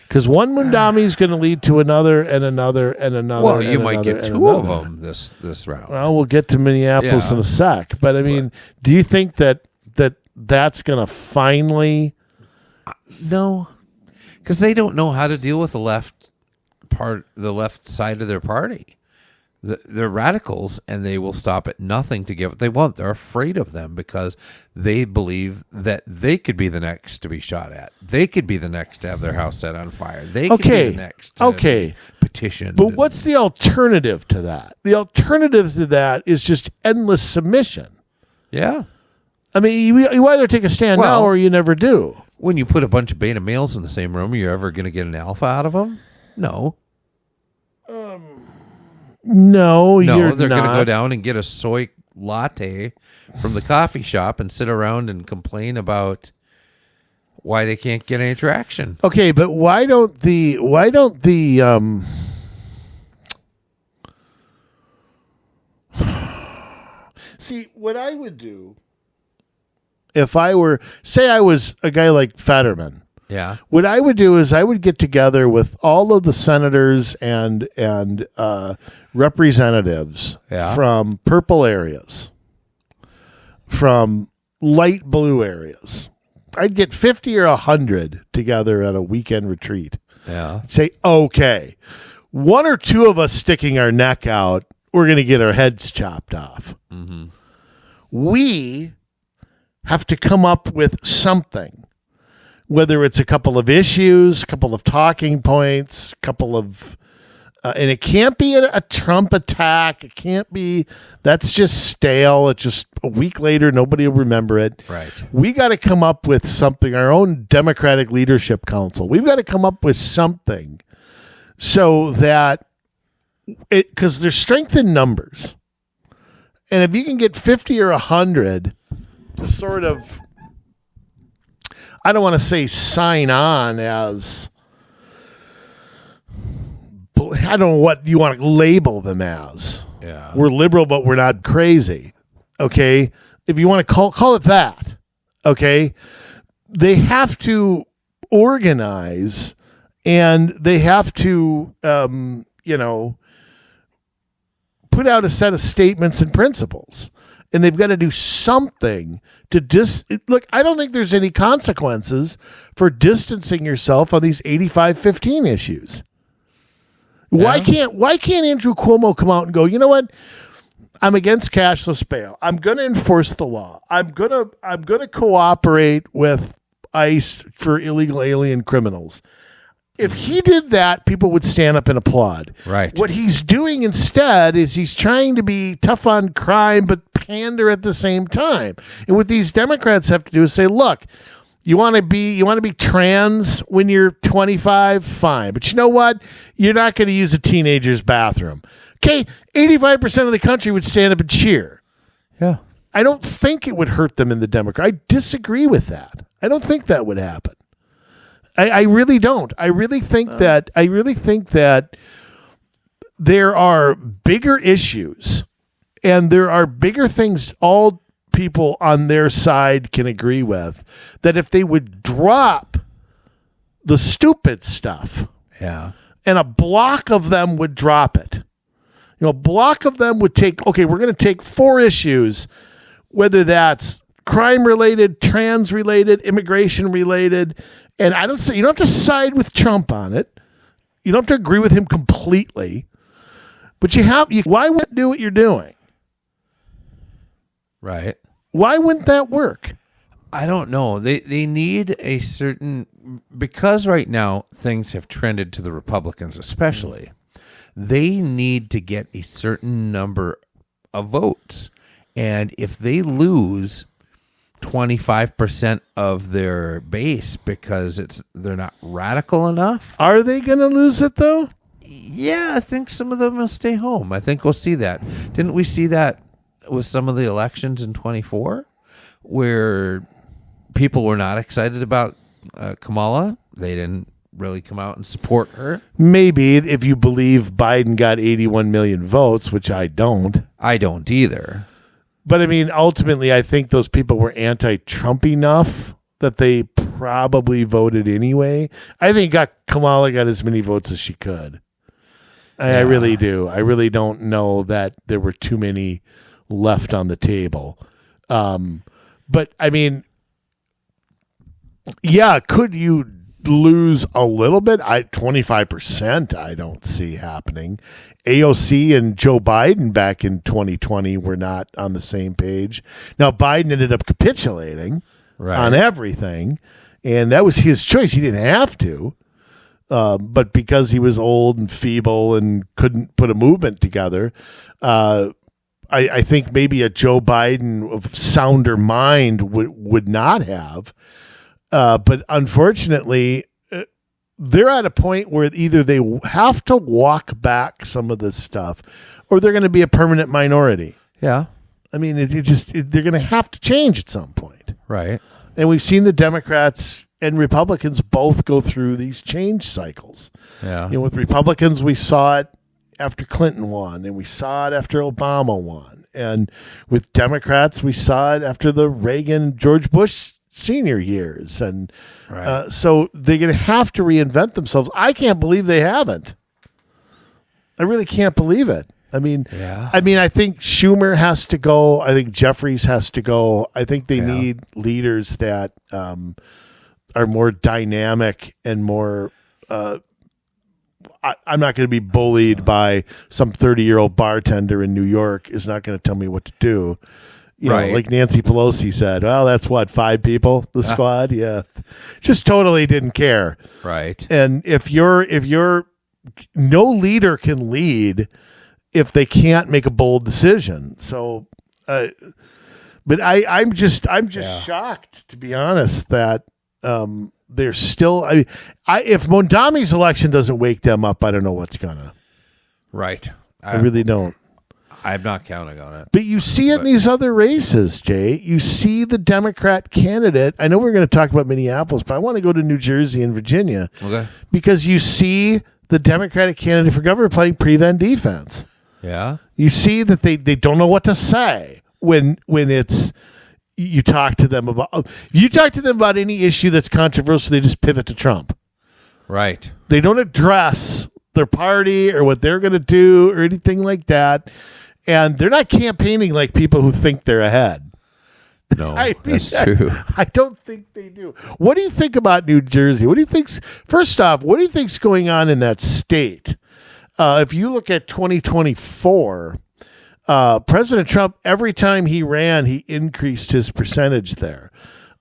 Because one Mamdani is going to lead to another and another and another. Well, you might get 2 of them this round. Well, we'll get to Minneapolis in a sec. But, I mean, do you think that's going to finally... No. Because they don't know how to deal with the left side of their party. They're radicals, and they will stop at nothing to get what they want. They're afraid of them because they believe that they could be the next to be shot at. They could be the next to have their house set on fire. They could be the next to be petitioned. But what's the alternative to that? The alternative to that is just endless submission. Yeah. I mean, you either take a stand now or you never do. When you put a bunch of beta males in the same room, are you ever going to get an alpha out of them? No. No, you're they're not. going to go down and get a soy latte from the coffee shop and sit around and complain about why they can't get any traction. Okay, but why don't the see what I would do if I were, say I was a guy like Fetterman. Yeah. What I would do is I would get together with all of the senators and representatives from purple areas, from light blue areas. I'd get 50 or 100 together at a weekend retreat. Yeah. Say, okay, 1 or 2 of us sticking our neck out, we're going to get our heads chopped off. Mm-hmm. We have to come up with something. Whether it's a couple of issues, a couple of talking points, a couple of, and it can't be a Trump attack. It can't be, that's just stale. It's just a week later, nobody will remember it. Right. We got to come up with something, our own Democratic Leadership Council. We've got to come up with something so that because there's strength in numbers. And if you can get 50 or 100 to sort of, I don't want to say sign on as, I don't know what you want to label them as. Yeah. We're liberal, but we're not crazy. Okay. If you want to call it that. Okay. They have to organize and they have to, put out a set of statements and principles. And they've got to do something to look, I don't think there's any consequences for distancing yourself on these 85-15 issues. Yeah. Why can't Andrew Cuomo come out and go, you know what? I'm against cashless bail. I'm going to enforce the law. I'm going to cooperate with ICE for illegal alien criminals. If he did that, people would stand up and applaud. Right. What he's doing instead is he's trying to be tough on crime, but pander at the same time. And what these Democrats have to do is say, look, you want to be trans when you're 25? Fine. But you know what? You're not going to use a teenager's bathroom. Okay, 85% of the country would stand up and cheer. Yeah. I don't think it would hurt them in the Democrat. I disagree with that. I don't think that would happen. I really don't. I really think that there are bigger issues and there are bigger things all people on their side can agree with, that if they would drop the stupid stuff, yeah, and a block of them would drop it. A block of them would take, okay, we're going to take 4 issues, whether that's crime related, trans related, immigration related. And I don't say you don't have to side with Trump on it. You don't have to agree with him completely. But why wouldn't do what you're doing? Right. Why wouldn't that work? I don't know. They need a certain, because right now things have trended to the Republicans especially. They need to get a certain number of votes. And if they lose 25% of their base because they're not radical enough. Are they going to lose it though? Yeah, I think some of them will stay home. I think we'll see that. Didn't we see that with some of the elections in 24 where people were not excited about Kamala? They didn't really come out and support her. Maybe if you believe Biden got 81 million votes, which I don't. I don't either. But I mean, ultimately, I think those people were anti-Trump enough that they probably voted anyway. I think Kamala got as many votes as she could. I really do. I really don't know that there were too many left on the table. But I mean, yeah, could you lose a little bit? 25% I don't see happening. AOC and Joe Biden back in 2020 were not on the same page. Now, Biden ended up capitulating on everything, and that was his choice. He didn't have to, but because he was old and feeble and couldn't put a movement together, I think maybe a Joe Biden of sounder mind would not have. But unfortunately, they're at a point where either they have to walk back some of this stuff or they're going to be a permanent minority. Yeah. I mean, they're going to have to change at some point. Right. And we've seen the Democrats and Republicans both go through these change cycles. Yeah. With Republicans, we saw it after Clinton won, and we saw it after Obama won. And with Democrats, we saw it after the Reagan, George Bush senior years. And so they're going to have to reinvent themselves. I can't believe they haven't. I really can't believe it. I mean, I think Schumer has to go. I think Jeffries has to go. I think they need leaders that are more dynamic and more. I'm not going to be bullied by some 30-year-old bartender in New York is not going to tell me what to do. You know, like Nancy Pelosi said, well, that's 5 people, the squad. Yeah. Just totally didn't care. Right. And if you're no leader can lead if they can't make a bold decision. So, but I'm just shocked, to be honest, that they're still. If Mamdani's election doesn't wake them up, I don't know what's gonna. Right. I really don't. I'm not counting on it. But you see in these other races, Jay, you see the Democrat candidate. I know we're going to talk about Minneapolis, but I want to go to New Jersey and Virginia. Okay. Because you see the Democratic candidate for governor playing prevent defense. Yeah. You see that they don't know what to say when it's you talk to them about any issue that's controversial, they just pivot to Trump. Right. They don't address their party or what they're going to do or anything like that. And they're not campaigning like people who think they're ahead. No, that's true. I don't think they do. What do you think about New Jersey? First off, what do you think's going on in that state? If you look at 2024, President Trump, every time he ran, he increased his percentage there.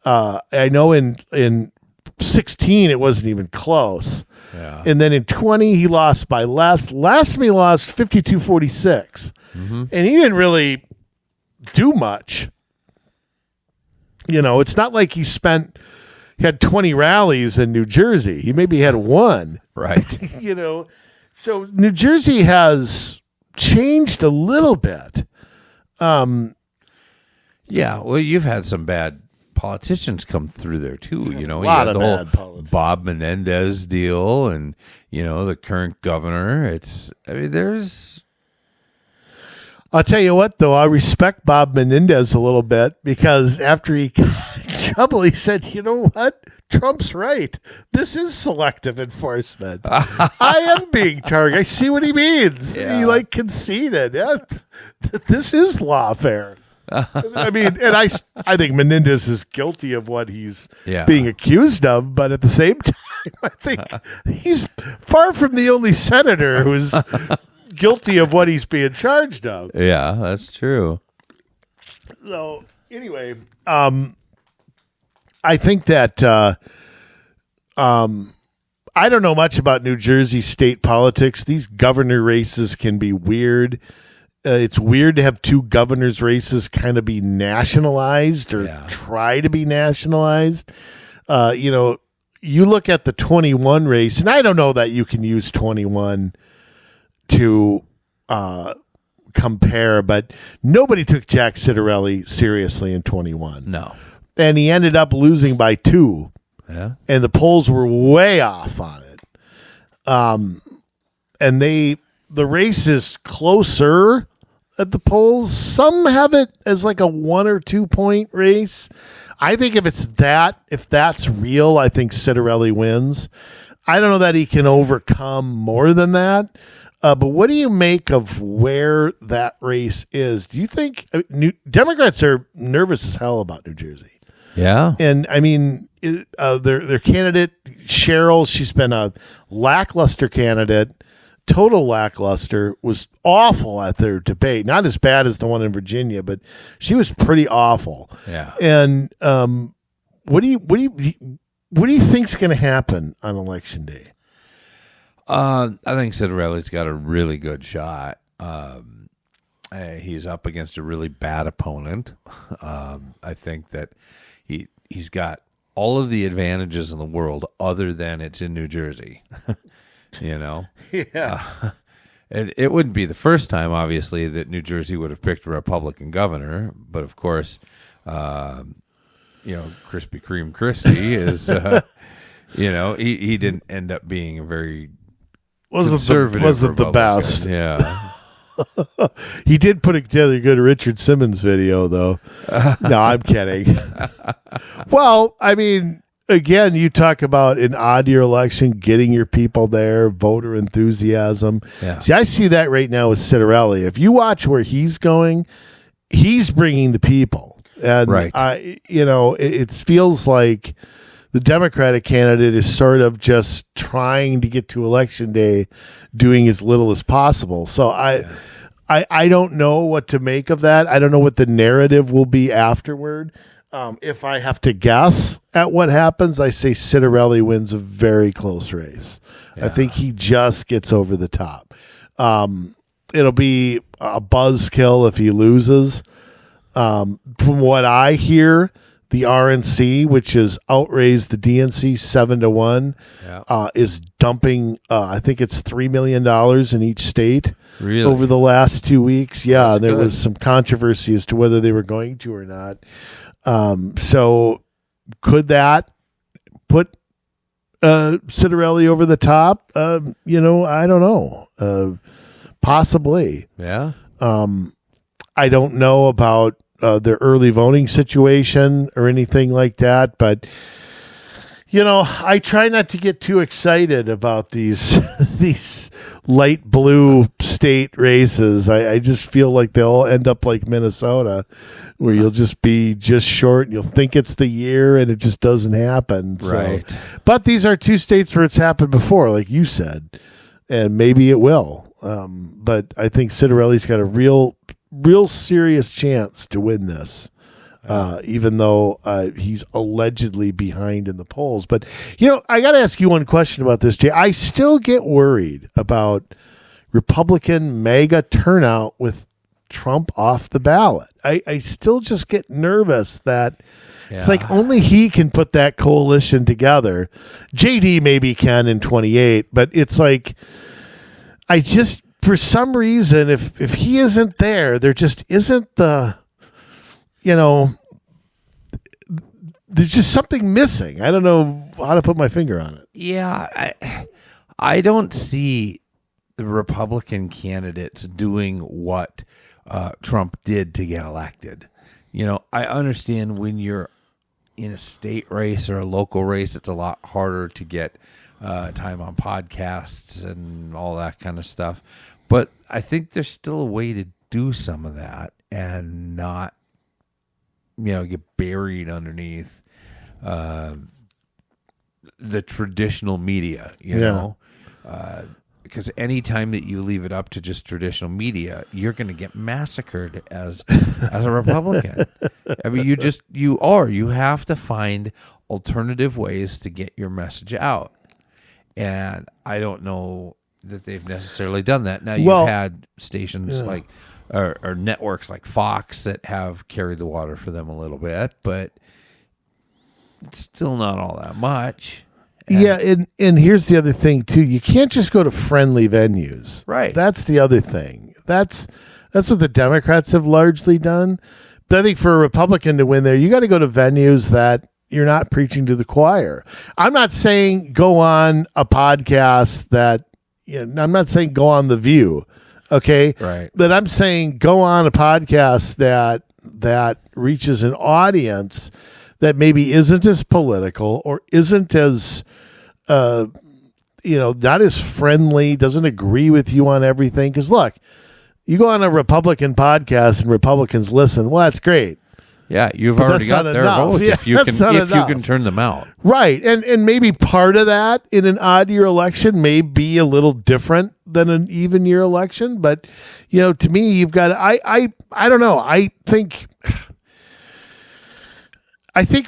I know in 16, it wasn't even close. Yeah. And then in 20, he lost by less. Last time he lost 52-46. Mm-hmm. And he didn't really do much. It's not like he had 20 rallies in New Jersey. He maybe had one. Right. So New Jersey has changed a little bit. Yeah, well, you've had some bad politicians come through there too. You lot had of the bad whole politics. Bob Menendez deal, and the current governor. I'll tell you what, though, I respect Bob Menendez a little bit because after he got in trouble, he said, "You know what? Trump's right. This is selective enforcement. I am being targeted. I see what he means." Yeah. He conceded. Yeah, this is lawfare. I mean, and I think Menendez is guilty of what he's being accused of, but at the same time, I think he's far from the only senator who's guilty of what he's being charged of. Yeah, that's true. So anyway, I think that I don't know much about New Jersey state politics. These governor races can be weird. It's weird to have two governors' races kind of be nationalized or try to be nationalized. You look at the 21 race, and I don't know that you can use 21 to compare, but nobody took Jack Citerelli seriously in 21. No. And he ended up losing by 2. Yeah. And the polls were way off on it. And the race is closer at the polls. Some have it as like a 1 or 2 point race. I think if that's real, I think Citerelli wins. I don't know that he can overcome more than that. But what do you make of where that race is? Do you think Democrats are nervous as hell about New Jersey? Yeah. And I mean, their candidate, Sherill, she's been a lackluster candidate, total lackluster, was awful at their debate. Not as bad as the one in Virginia, but she was pretty awful. Yeah. And what do you think's going to happen on election day? I think Citerelli's got a really good shot. He's up against a really bad opponent. I think that he's got all of the advantages in the world other than it's in New Jersey. Yeah. It wouldn't be the first time, obviously, that New Jersey would have picked a Republican governor. But, of course, Krispy Kreme Christie is, he didn't end up being a very conservative wasn't the Republican. best. Yeah. He did put together a good Richard Simmons video, though. No, I'm kidding. Well, I mean, again, you talk about an odd-year election, getting your people there, voter enthusiasm. Yeah. See, I see that right now with Citerelli. If you watch where he's going, he's bringing the people. And, right. It feels like the Democratic candidate is sort of just trying to get to Election Day, doing as little as possible. So I don't know what to make of that. I don't know what the narrative will be afterward. If I have to guess at what happens, I say Citerelli wins a very close race. Yeah. I think he just gets over the top. It'll be a buzzkill if he loses. From what I hear, The RNC, which has outraised the DNC 7-1, is dumping, I think it's $3 million in each state over the last 2 weeks. Yeah, there was some controversy as to whether they were going to or not. So could that put Citerelli over the top? I don't know. Possibly. Yeah. I don't know about their early voting situation or anything like that, but I try not to get too excited about these these light blue state races. I just feel like they'll end up like Minnesota, where you'll just be just short and you'll think it's the year and it just doesn't happen. Right. So, but these are two states where it's happened before, like you said, and maybe it will. But I think Citerelli's got a real serious chance to win this, even though he's allegedly behind in the polls. But, I got to ask you one question about this, Jay. I still get worried about Republican MAGA turnout with Trump off the ballot. I still just get nervous that it's like only he can put that coalition together. JD maybe can in 28, but it's like for some reason, if he isn't there just isn't there's just something missing. I don't know how to put my finger on it. Yeah, I don't see the Republican candidates doing what Trump did to get elected. I understand when you're in a state race or a local race, it's a lot harder to get time on podcasts and all that kind of stuff. But I think there's still a way to do some of that and not, get buried underneath the traditional media, know. Because any time that you leave it up to just traditional media, you're going to get massacred as a Republican. I mean, you have to find alternative ways to get your message out. And I don't know that they've necessarily done that. Now, you've had stations like, or networks like Fox that have carried the water for them a little bit, but it's still not all that much. And here's the other thing, too. You can't just go to friendly venues. Right. That's the other thing. That's what the Democrats have largely done. But I think for a Republican to win there, you got to go to venues that you're not preaching to the choir. I'm not saying go on a podcast that, I'm not saying go on The View, okay? Right. But I'm saying go on a podcast that reaches an audience that maybe isn't as political or isn't as, not as friendly, doesn't agree with you on everything. Because look, you go on a Republican podcast and Republicans listen. Well, that's great. Yeah, you've already got their vote if you can turn them out. Right. And maybe part of that in an odd year election may be a little different than an even year election. But, to me, you've got, I don't know. I think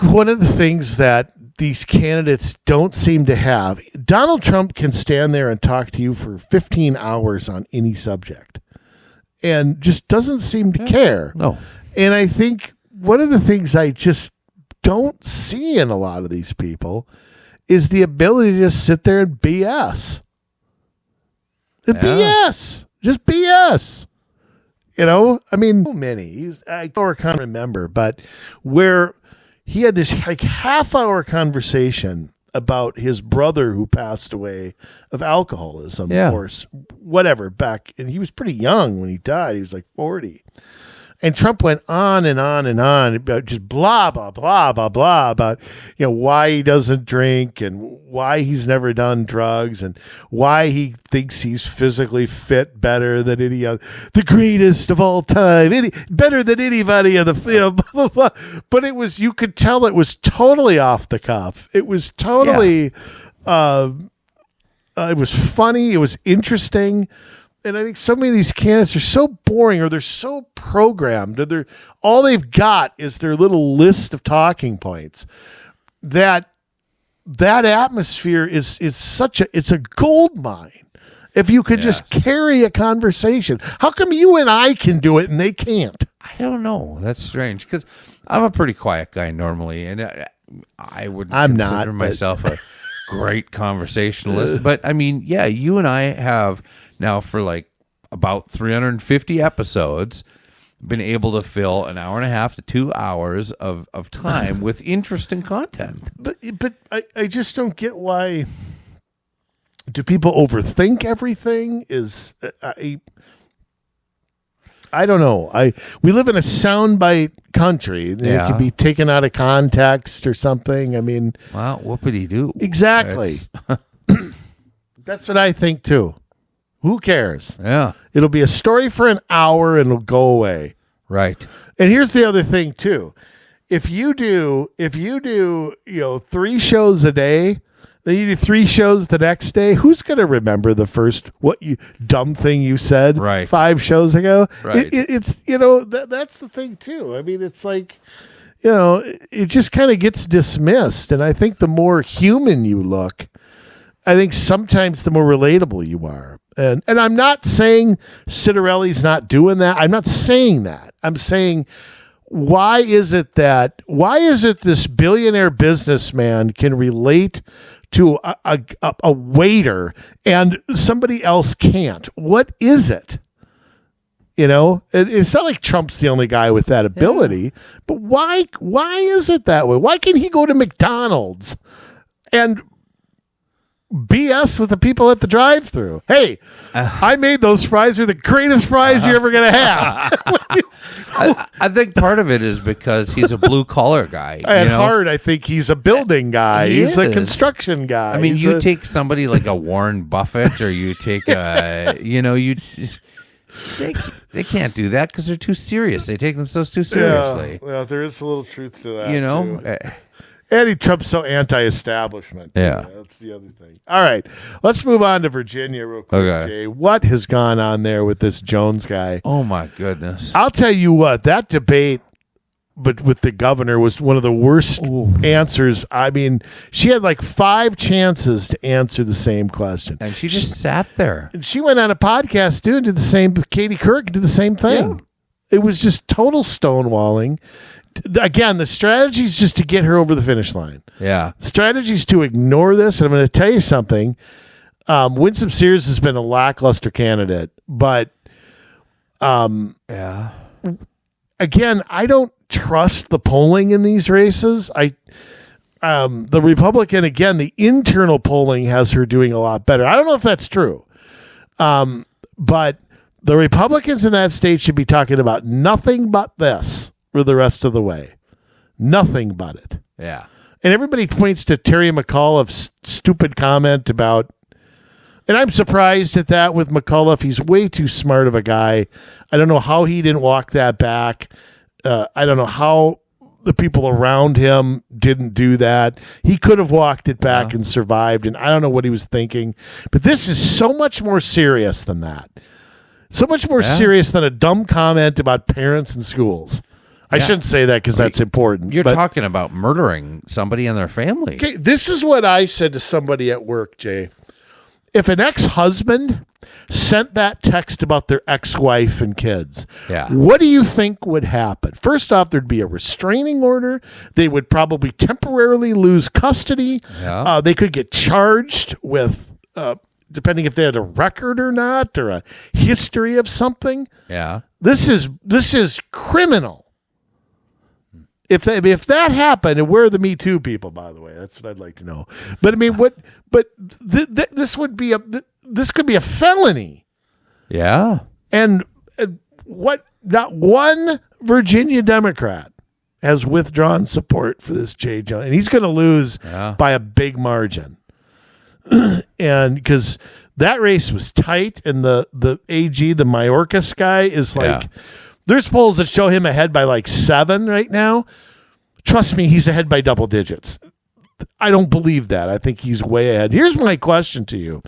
one of the things that these candidates don't seem to have, Donald Trump can stand there and talk to you for 15 hours on any subject and just doesn't seem to care. No. And I think one of the things I just don't see in a lot of these people is the ability to just sit there and BS. BS. Just BS. I mean, so many. I can't remember, but where he had this half-hour conversation about his brother who passed away of alcoholism or whatever back, and he was pretty young when he died. He was like 40. And Trump went on and on and on about just blah, blah, blah, blah, blah about, why he doesn't drink and why he's never done drugs and why he thinks he's physically fit better than any other, the greatest of all time, better than anybody in the, blah, blah, blah. But you could tell it was totally off the cuff. It was totally, it was funny. It was interesting. And I think so many of these candidates are so boring, or they're so programmed, or all they've got is their little list of talking points. That atmosphere is it's a gold mine. If you could just carry a conversation, how come you and I can do it and they can't? I don't know. That's strange because I'm a pretty quiet guy normally, and I would consider myself a great conversationalist. But I mean, yeah, you and I have now for like about 350 episodes been able to fill an hour and a half to 2 hours of time with interesting content. But I just don't get why. Do people overthink everything? I don't know. We live in a soundbite country. Yeah. It can be taken out of context or something. I mean, well, whoopity-doo. Exactly. That's what I think too. Who cares? Yeah. It'll be a story for an hour and it'll go away. Right. And here's the other thing too. If you do, 3 shows a day, then you do 3 shows the next day, who's going to remember the first dumb thing you said 5 shows ago? Right. It's that's the thing too. I mean, it's like, it just kind of gets dismissed. And I think the more human you look, I think sometimes the more relatable you are. And I'm not saying Citerelli's not doing that. I'm not saying that. I'm saying, why is it this billionaire businessman can relate to a waiter and somebody else can't? What is it? It's not like Trump's the only guy with that ability, but why is it that way? Why can he go to McDonald's and BS with the people at the drive-thru? Hey, I made those fries. They're the greatest fries you're ever going to have. I think part of it is because he's a blue-collar guy. At heart, I think he's a building guy. He's a construction guy. I mean, take somebody like a Warren Buffett, or you take they can't do that because they're too serious. They take themselves too seriously. Yeah, there is a little truth to that, too. And Trump's so anti-establishment. Yeah. That's the other thing. All right. Let's move on to Virginia real quick, Jay. What has gone on there with this Jones guy? Oh, my goodness. I'll tell you what, that debate with the governor was one of the worst answers. I mean, she had like 5 chances to answer the same question. And she just sat there. And she went on a podcast, too, and did the same. Katie Couric did the same thing. Yeah. It was just total stonewalling. Again, the strategy is just to get her over the finish line. Yeah. The strategy is to ignore this. And I'm going to tell you something. Winsome Sears has been a lackluster candidate. But, again, I don't trust the polling in these races. The Republican, again, the internal polling has her doing a lot better. I don't know if that's true. But the Republicans in that state should be talking about nothing but this for the rest of the way. Nothing but it. Yeah. And everybody points to Terry McAuliffe's stupid comment about, and I'm surprised at that with McAuliffe. He's way too smart of a guy. I don't know how he didn't walk that back. I don't know how the people around him didn't do that. He could have walked it back and survived, and I don't know what he was thinking. But this is so much more serious than that. So much more serious than a dumb comment about parents and schools. I shouldn't say that because that's important. You're talking about murdering somebody and their family. Okay, this is what I said to somebody at work, Jay. If an ex-husband sent that text about their ex-wife and kids, what do you think would happen? First off, there'd be a restraining order. They would probably temporarily lose custody. Yeah. They could get charged with, depending if they had a record or not, or a history of something. Yeah. This is criminal. If that happened, and where are the Me Too people, by the way? That's what I'd like to know. But I mean, this could be a felony. Yeah. And not one Virginia Democrat has withdrawn support for this Jay Jones, and he's going to lose by a big margin. And because that race was tight, and the AG, the Mayorkas guy, is like. There's polls that show him ahead by like 7 right now. Trust me, he's ahead by double digits. I don't believe that. I think he's way ahead. Here's my question to you.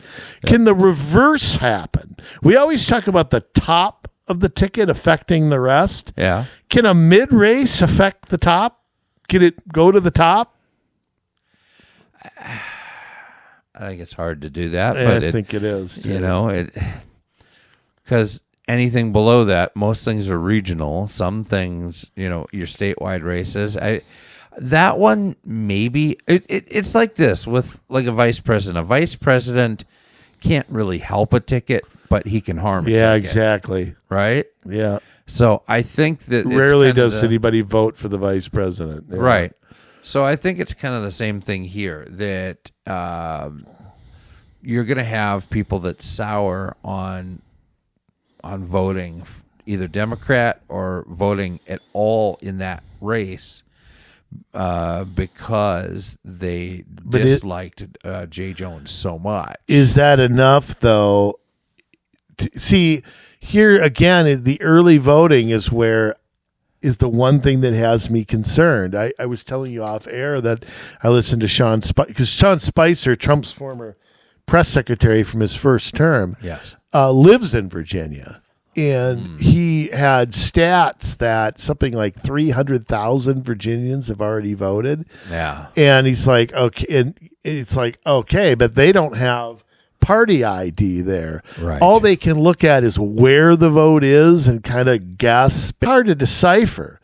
Can the reverse happen? We always talk about the top of the ticket affecting the rest. Yeah. Can a mid-race affect the top? Can it go to the top? I think it's hard to do that. But I think it is, too. Because anything below that, most things are regional. Some things, your statewide races. That one, maybe it's like this with like a vice president. A vice president can't really help a ticket, but he can harm a ticket. Yeah, exactly. Right? Yeah. So I think that rarely does anybody vote for the vice president. Yeah. Right. So I think it's kind of the same thing here, that you're going to have people that sour on voting either Democrat or voting at all in that race because they disliked Jay Jones so much. Is that enough, though? See, here again, the early voting is the one thing that has me concerned. I was telling you off air that I listened to Sean Spicer, because Sean Spicer, Trump's former press secretary from his first term, yes, lives in Virginia. And he had stats that something like 300,000 Virginians have already voted. Yeah. And he's like, okay. And it's like, okay, but they don't have party ID there. Right. All they can look at is where the vote is and kind of guess. It's hard to decipher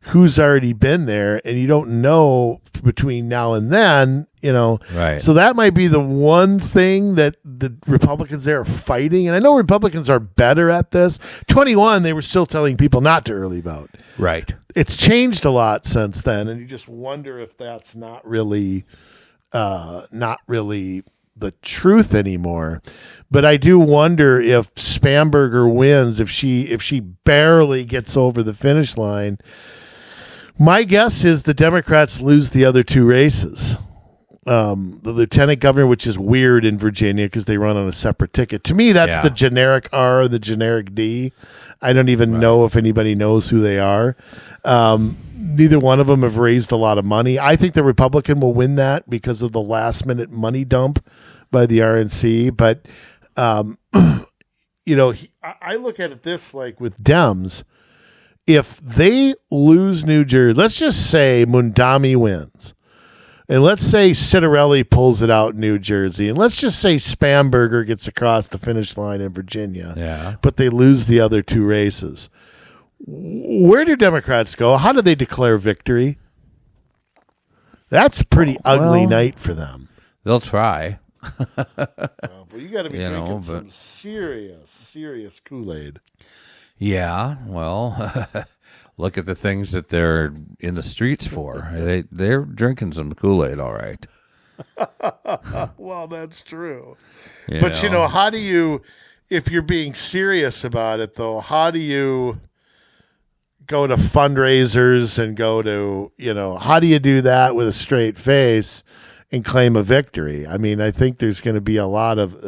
who's already been there, and you don't know between now and then, Right. So that might be the one thing that the Republicans there are fighting. And I know Republicans are better at this. 21, they were still telling people not to early vote. Right. It's changed a lot since then, and you just wonder if that's not really the truth anymore. But I do wonder if Spannberger wins, if she barely gets over the finish line. My guess is the Democrats lose the other two races. The lieutenant governor, which is weird in Virginia because they run on a separate ticket. To me, that's the generic R and the generic D. I don't even know if anybody knows who they are. Neither one of them have raised a lot of money. I think the Republican will win that because of the last-minute money dump by the RNC. But, I look at it this like with Dems. If they lose New Jersey, let's just say Mamdani wins. And let's say Citerelli pulls it out in New Jersey. And let's just say Spannberger gets across the finish line in Virginia. Yeah. But they lose the other two races. Where do Democrats go? How do they declare victory? That's a pretty ugly night for them. They'll try. But you got to be drinking some serious Kool-Aid. Yeah, well, look at the things that they're in the streets for. They're drinking some Kool-Aid, all right. Well, that's true. But, how do you, if you're being serious about it, though, how do you go to fundraisers and go to, how do you do that with a straight face and claim a victory? I mean, I think there's going to be a lot of,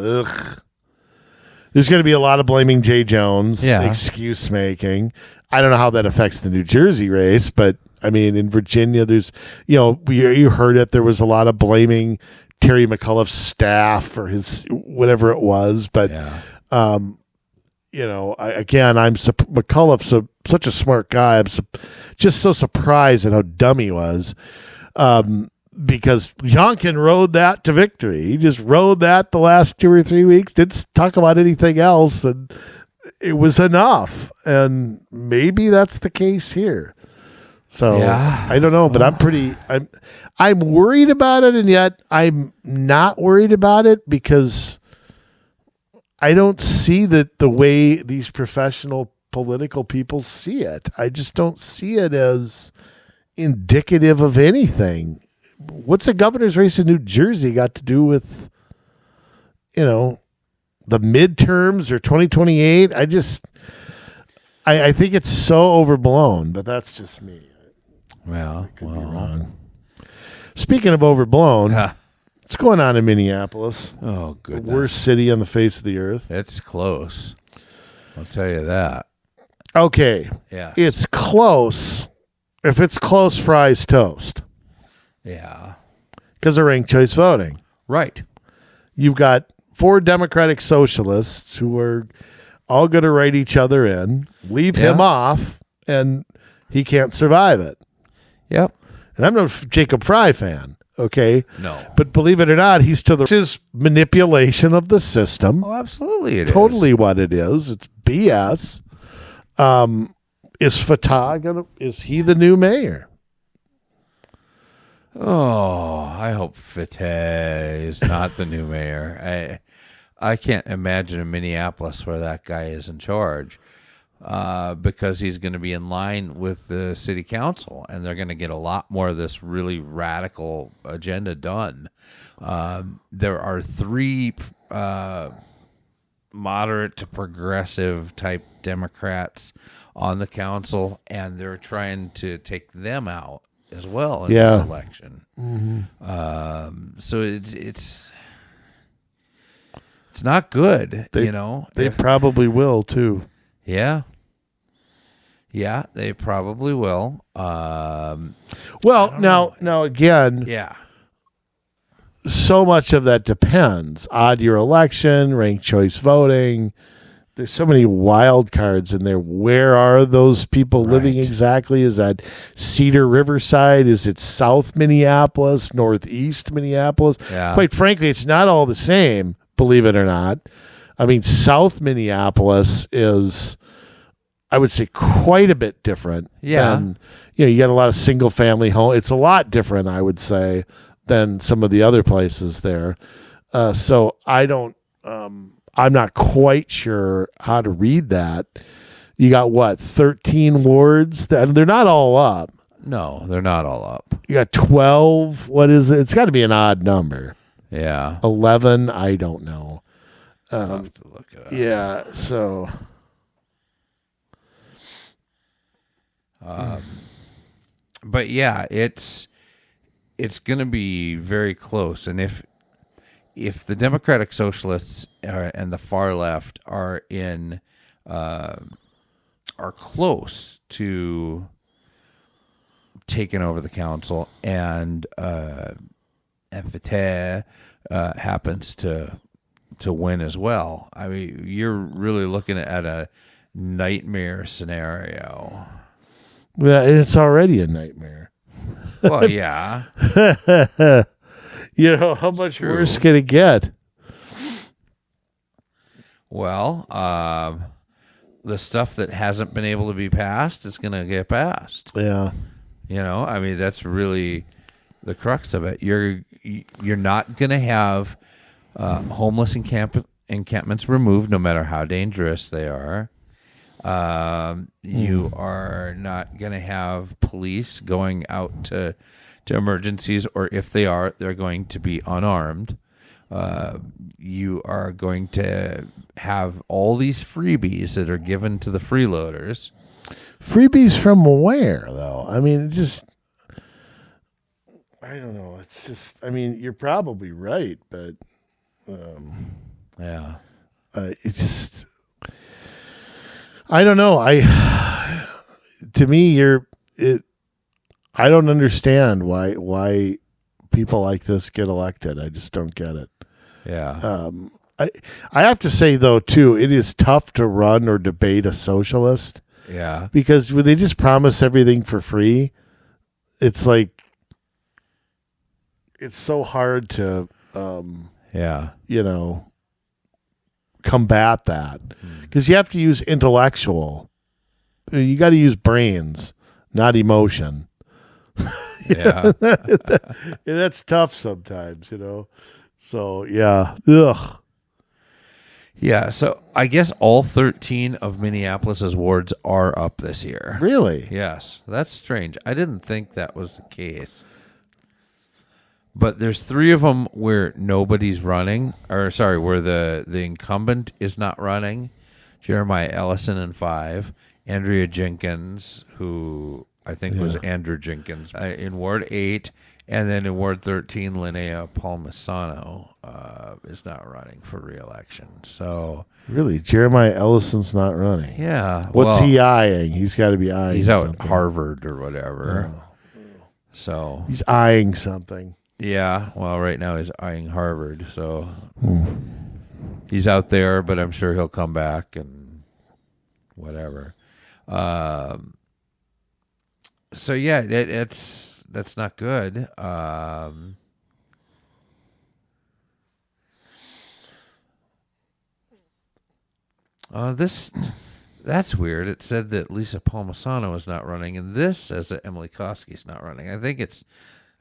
There's going to be a lot of blaming Jay Jones, excuse making. I don't know how that affects the New Jersey race, but I mean, in Virginia, there's, you heard it. There was a lot of blaming Terry McAuliffe's staff for his whatever it was. But, McAuliffe's such a smart guy. I'm just so surprised at how dumb he was. Because Youngkin rode that to victory. He just rode that the last 2 or 3 weeks, didn't talk about anything else, and it was enough. And maybe that's the case here. So I don't know, but I'm worried about it, and yet I'm not worried about it because I don't see the way these professional political people see it. I just don't see it as indicative of anything. What's the governor's race in New Jersey got to do with, the midterms or 2028? I think it's so overblown, but that's just me. Well, I could be wrong. Speaking of overblown, what's going on in Minneapolis? Oh, goodness. The worst city on the face of the earth. It's close. I'll tell you that. Okay. Yes. It's close. If it's close, fries toast. Yeah. Because of ranked choice voting. Right. You've got 4 Democratic Socialists who are all going to write each other in, leave him off, and he can't survive it. Yep. And I'm no Jacob Fry fan. Okay. No. But believe it or not, he's to the this is manipulation of the system. Oh, absolutely, Totally what it is. It's BS. Is Fatah is he the new mayor? Oh, I hope Fatah is not the new mayor. I can't imagine a Minneapolis where that guy is in charge, because he's going to be in line with the city council, and they're going to get a lot more of this really radical agenda done. There are 3 moderate to progressive type Democrats on the council, and they're trying to take them out as well in this election. Mm-hmm. So it's not good, They probably will too. Yeah, they probably will. Well, now again, yeah. So much of that depends. Odd year election, ranked choice voting. There's so many wild cards in there. Where are those people living exactly? Is that Cedar Riverside? Is it South Minneapolis, Northeast Minneapolis? Yeah. Quite frankly, it's not all the same, believe it or not. I mean, South Minneapolis is, I would say, quite a bit different. Yeah. Than, you got a lot of single family home. It's a lot different, I would say, than some of the other places there. So I don't, I'm not quite sure how to read that. You got 13 wards? They're not all up. No, they're not all up. You got 12. What is it? It's got to be an odd number. Yeah. 11. I don't know. I'll have to look it up. Yeah. So. But yeah, it's going to be very close, and if the Democratic Socialists and the far left are close to taking over the council, and Fatah happens to win as well, I mean, you're really looking at a nightmare scenario. Yeah, it's already a nightmare. Well, yeah. How much worse can it get? Well, the stuff that hasn't been able to be passed is going to get passed. Yeah. I mean, that's really the crux of it. You're not going to have homeless encampments removed, no matter how dangerous they are. You are not going to have police going out to emergencies, or if they are, they're going to be unarmed. You are going to have all these freebies that are given to the freeloaders. Freebies from where, though? I mean, I don't know. It's just, I mean, you're probably right, but yeah, it just, I don't know. To me, I don't understand why people like this get elected. I just don't get it. Yeah. I have to say, though, too, it is tough to run or debate a socialist. Yeah. Because when they just promise everything for free, it's like, it's so hard to, combat that. Because you have to use intellectual. You got to use brains, not emotion. Yeah. That's tough sometimes, So, yeah. Ugh. Yeah, so I guess all 13 of Minneapolis's wards are up this year. Really? Yes. That's strange. I didn't think that was the case. But there's 3 of them where nobody's running, where the incumbent is not running. Jeremiah Ellison in 5. Andrea Jenkins, who I think was Andrew Jenkins, in Ward 8. And then in Ward 13, Linnea Palmisano is not running for re-election. So really, Jeremiah Ellison's not running. Yeah. What's he eyeing? He's got to be eyeing. He's out something. at Harvard or whatever. Oh. So he's eyeing something. Yeah. Well, right now he's eyeing Harvard. So he's out there, but I'm sure he'll come back and whatever. So yeah, that's not good. That's weird. It said that Lisa Palmisano is not running, and this says that Emily Koski's not running. I think it's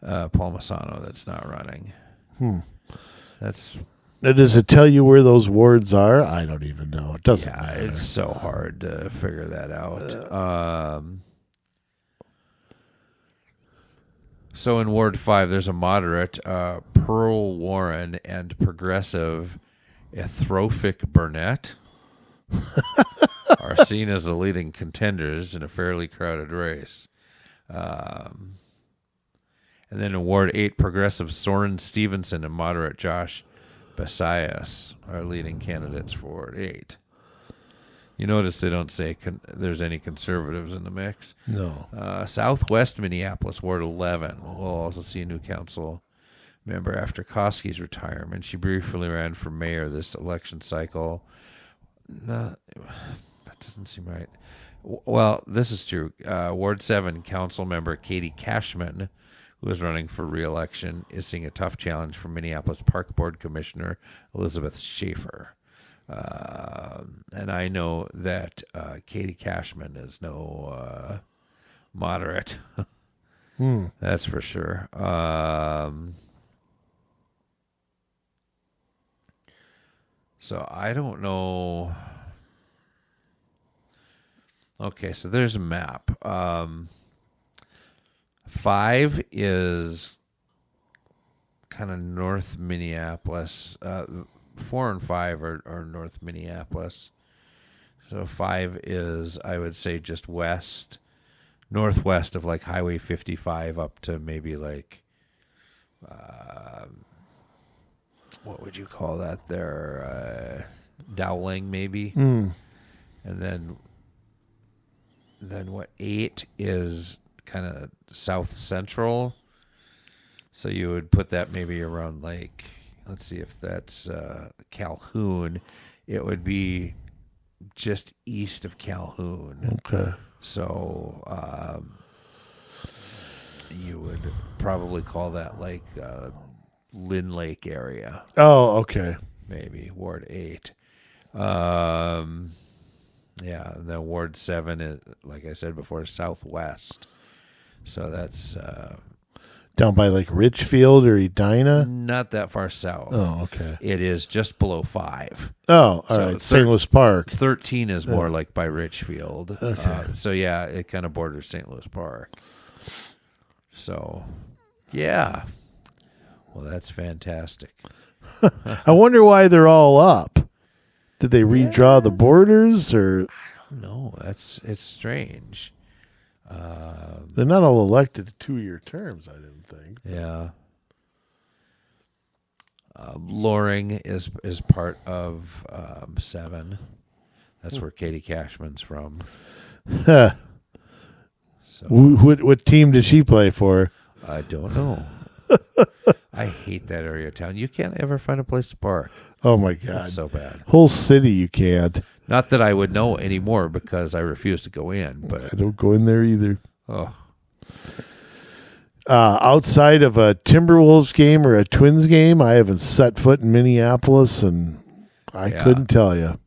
Palmisano that's not running. Now, does it tell you where those wards are? I don't even know. It doesn't matter. It's so hard to figure that out. So in Ward 5, there's a moderate, Pearl Warren, and progressive Ethrofic Burnett are seen as the leading contenders in a fairly crowded race. And then in Ward 8, progressive Soren Stevenson and moderate Josh Basayas are leading candidates for Ward 8. You notice they don't say there's any conservatives in the mix. No. Southwest Minneapolis, Ward 11. We'll also see a new council member after Koski's retirement. She briefly ran for mayor this election cycle. No, that doesn't seem right. Well, this is true. Ward 7 council member Katie Cashman, who is running for re-election, is seeing a tough challenge from Minneapolis Park Board Commissioner Elizabeth Schaefer. And I know that Katie Cashman is no moderate. That's for sure. So I don't know. Okay, so there's a map. 5 is kind of North Minneapolis. 4 and 5 are North Minneapolis. So 5 is, I would say, just northwest of like Highway 55 up to maybe like, what would you call that there? Dowling, maybe. And then what 8 is kind of south central. So you would put that maybe around like, let's see if that's Calhoun. It would be just east of Calhoun. Okay. So you would probably call that like Lynn Lake area. Oh, okay. Maybe Ward 8. Yeah, and then Ward 7 is, like I said before, southwest. So that's down by like Richfield or Edina? Not that far south. Oh, okay. It is just below 5. Oh, all right. St. Louis Park. 13 is more like by Richfield. Okay. So, yeah, it kind of borders St. Louis Park. So, yeah. Well, that's fantastic. I wonder why they're all up. Did they redraw the borders, or? I don't know. It's strange. They're not all elected to 2-year terms, I didn't think. Yeah. Loring is part of 7. That's where Katie Cashman's from. So. What team does she play for? I don't know. I hate that area of town. You can't ever find a place to park. Oh, my God. It's so bad. Whole city you can't. Not that I would know anymore because I refuse to go in. But I don't go in there either. Oh. Outside of a Timberwolves game or a Twins game, I haven't set foot in Minneapolis, and I couldn't tell you.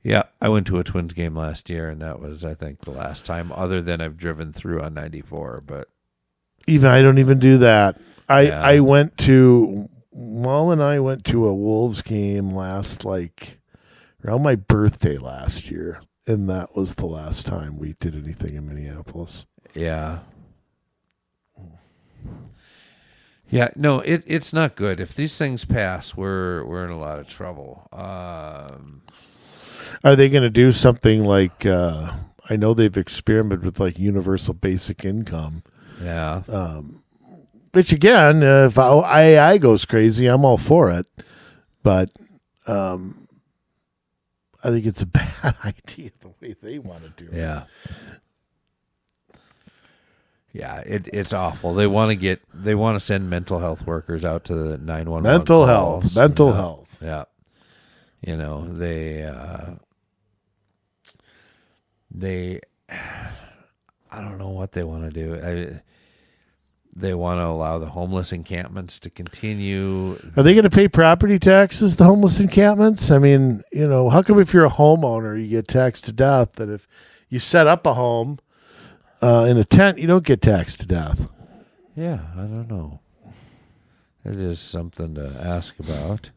Yeah, I went to a Twins game last year, and that was, I think, the last time, other than I've driven through on 94. But I don't even do that. I went to, Wall and I went to a Wolves game around my birthday last year, and that was the last time we did anything in Minneapolis. Yeah. Yeah, no, it's not good. If these things pass, we're in a lot of trouble. Are they going to do something like, I know they've experimented with like universal basic income. Yeah. Which again, if AI goes crazy, I'm all for it. But I think it's a bad idea the way they want to do it. Yeah. Yeah, it's awful. They want to send mental health workers out to the 911 mental calls. health. Yeah. You know, they I don't know what they want to do. They want to allow the homeless encampments to continue. Are they going to pay property taxes, the homeless encampments? I mean, how come if you're a homeowner, you get taxed to death, that if you set up a home in a tent, you don't get taxed to death? Yeah, I don't know. It is something to ask about.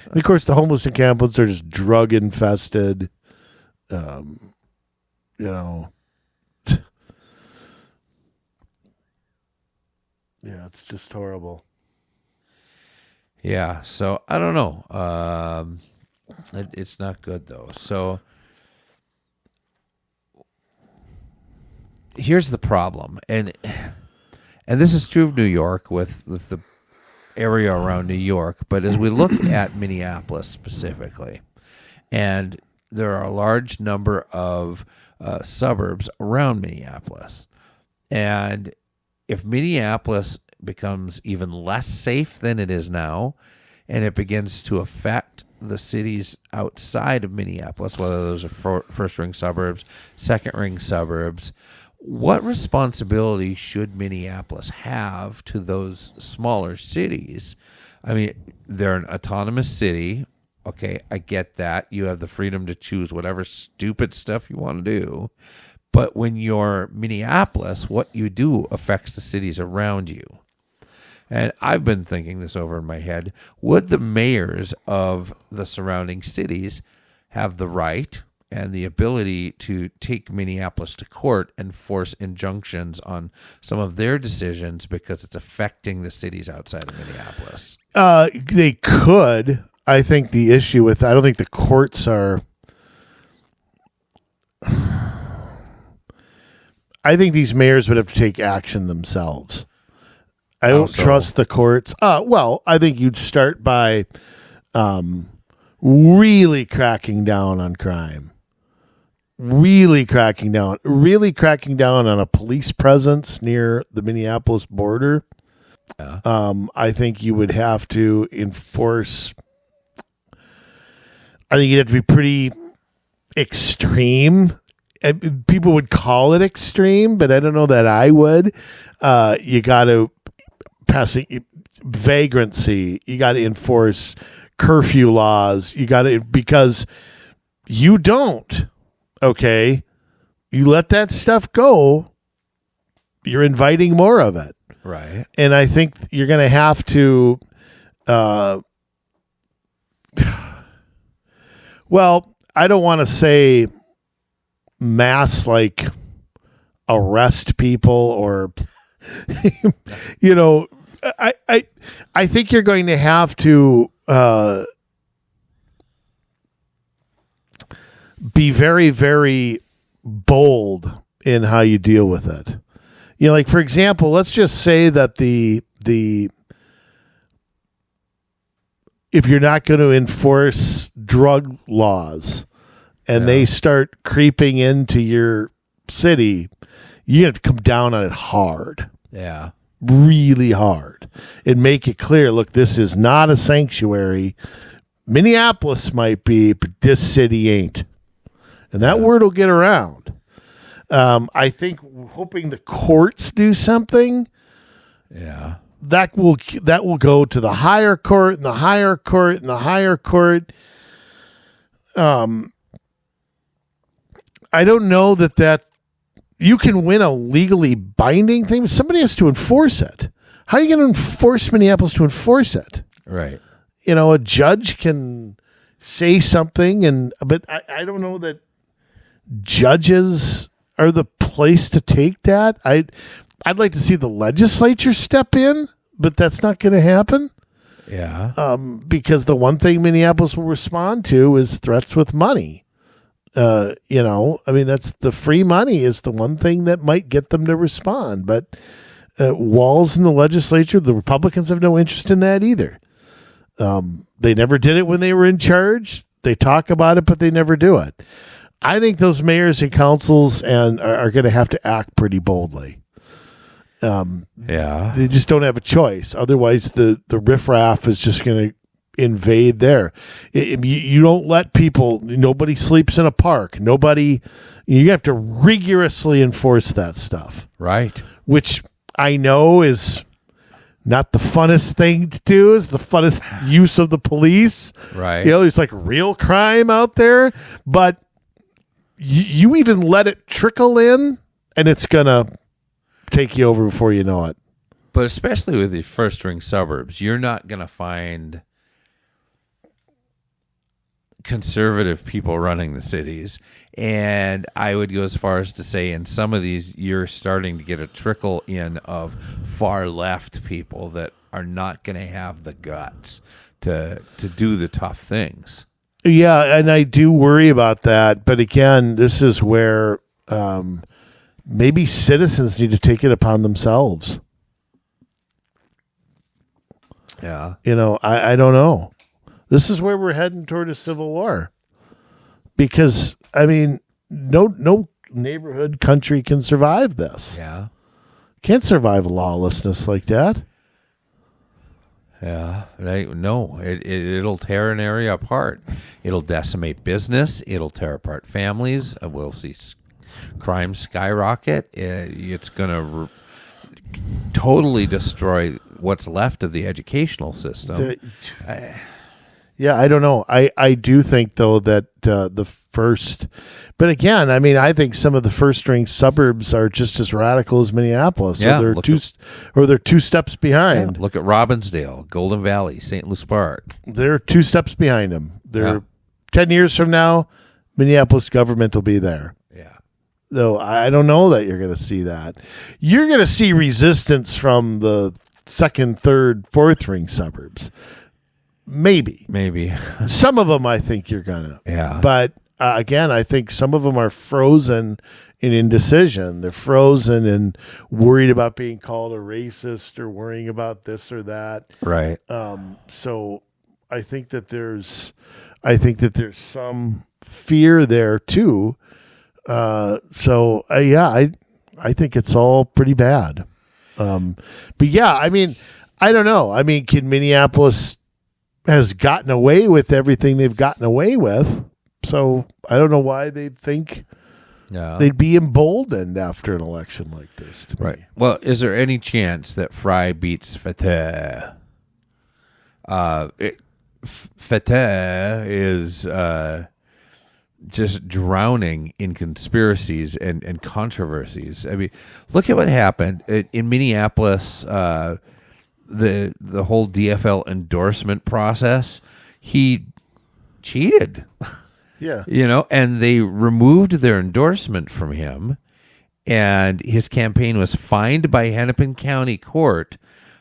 And of course, the homeless encampments are just drug infested. Yeah, it's just horrible. Yeah, so I don't know. It's not good though. So here's the problem, and this is true of New York with the area around New York. But as we look at Minneapolis specifically, and there are a large number of suburbs around Minneapolis, and if Minneapolis becomes even less safe than it is now, and it begins to affect the cities outside of Minneapolis, whether those are first-ring suburbs, second-ring suburbs, what responsibility should Minneapolis have to those smaller cities? I mean, they're an autonomous city. Okay, I get that. You have the freedom to choose whatever stupid stuff you want to do. But when you're Minneapolis, what you do affects the cities around you. And I've been thinking this over in my head. Would the mayors of the surrounding cities have the right and the ability to take Minneapolis to court and force injunctions on some of their decisions because it's affecting the cities outside of Minneapolis? They could. I think the issue with, I don't think the courts are... I think these mayors would have to take action themselves. I don't trust the courts. Well, I think you'd start by really cracking down on crime. Really cracking down on a police presence near the Minneapolis border. I think you would have to enforce... I think you'd have to be pretty extreme. People would call it extreme, but I don't know that I would. You got to pass vagrancy. You got to enforce curfew laws. You got to, because you don't. Okay, you let that stuff go, you're inviting more of it. Right. And I think you're going to have to. Well, I don't want to say mass arrest people or I think you're going to have to be very, very bold in how you deal with it. For example, let's just say that if you're not going to enforce drug laws and they start creeping into your city, you have to come down on it hard. Yeah. Really hard. And make it clear, look, this is not a sanctuary. Minneapolis might be, but this city ain't. And that word will get around. I think hoping the courts do something. Yeah. That will go to the higher court and the higher court and the higher court. I don't know that you can win a legally binding thing, but somebody has to enforce it. How are you going to force Minneapolis to enforce it? Right. A judge can say something, but I don't know that judges are the place to take that. I'd like to see the legislature step in, but that's not going to happen. Yeah. Because the one thing Minneapolis will respond to is threats with money. That's the free money is the one thing that might get them to respond. But walls in the legislature, the Republicans have no interest in that either. They never did it when they were in charge. They talk about it, but they never do it. I think those mayors and councils are going to have to act pretty boldly. They just don't have a choice. Otherwise, the riffraff is just going to invade there. You don't let people. Nobody sleeps in a park. You have to rigorously enforce that stuff. Right. Which I know is not the funnest thing to do. Is the funnest use of the police. Right. There's like real crime out there, but you even let it trickle in, and it's going to take you over before you know it. But especially with the first-ring suburbs, you're not going to find conservative people running the cities. And I would go as far as to say in some of these, you're starting to get a trickle in of far-left people that are not going to have the guts to do the tough things. Yeah, and I do worry about that. But again, this is where maybe citizens need to take it upon themselves. Yeah. I don't know. This is where we're heading toward a civil war. Because, no neighborhood country can survive this. Yeah. Can't survive lawlessness like that. Yeah. It'll tear an area apart. It'll decimate business. It'll tear apart families. We'll see crime skyrocket. It's going to totally destroy what's left of the educational system. I don't know. I do think, though, that the first... But again, I think some of the first-ring suburbs are just as radical as Minneapolis. Yeah, they're two steps behind. Yeah, look at Robbinsdale, Golden Valley, St. Louis Park. They're 2 steps behind them. 10 years from now, Minneapolis government will be there. Yeah. Though I don't know that you're going to see that. You're going to see resistance from the second, third, fourth ring suburbs. Maybe. Some of them I think you're going to. Yeah. But again, I think some of them are frozen in indecision. They're frozen and worried about being called a racist or worrying about this or that. Right. So I think that there's some fear there too. I think it's all pretty bad. But yeah, I don't know. Can Minneapolis has gotten away with everything they've gotten away with? So I don't know why they'd think they'd be emboldened after an election like this. To right. me. Well, is there any chance that Fry beats Fateh? Fateh is just drowning in conspiracies and controversies. Look at what happened in Minneapolis. The whole DFL endorsement process. He cheated. Yeah. And they removed their endorsement from him, and his campaign was fined by Hennepin County Court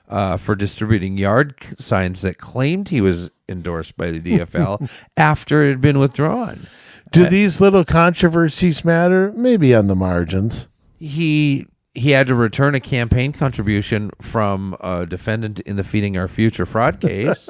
for distributing yard signs that claimed he was endorsed by the DFL after it had been withdrawn. Do these little controversies matter? Maybe on the margins. He had to return a campaign contribution from a defendant in the Feeding Our Future fraud case.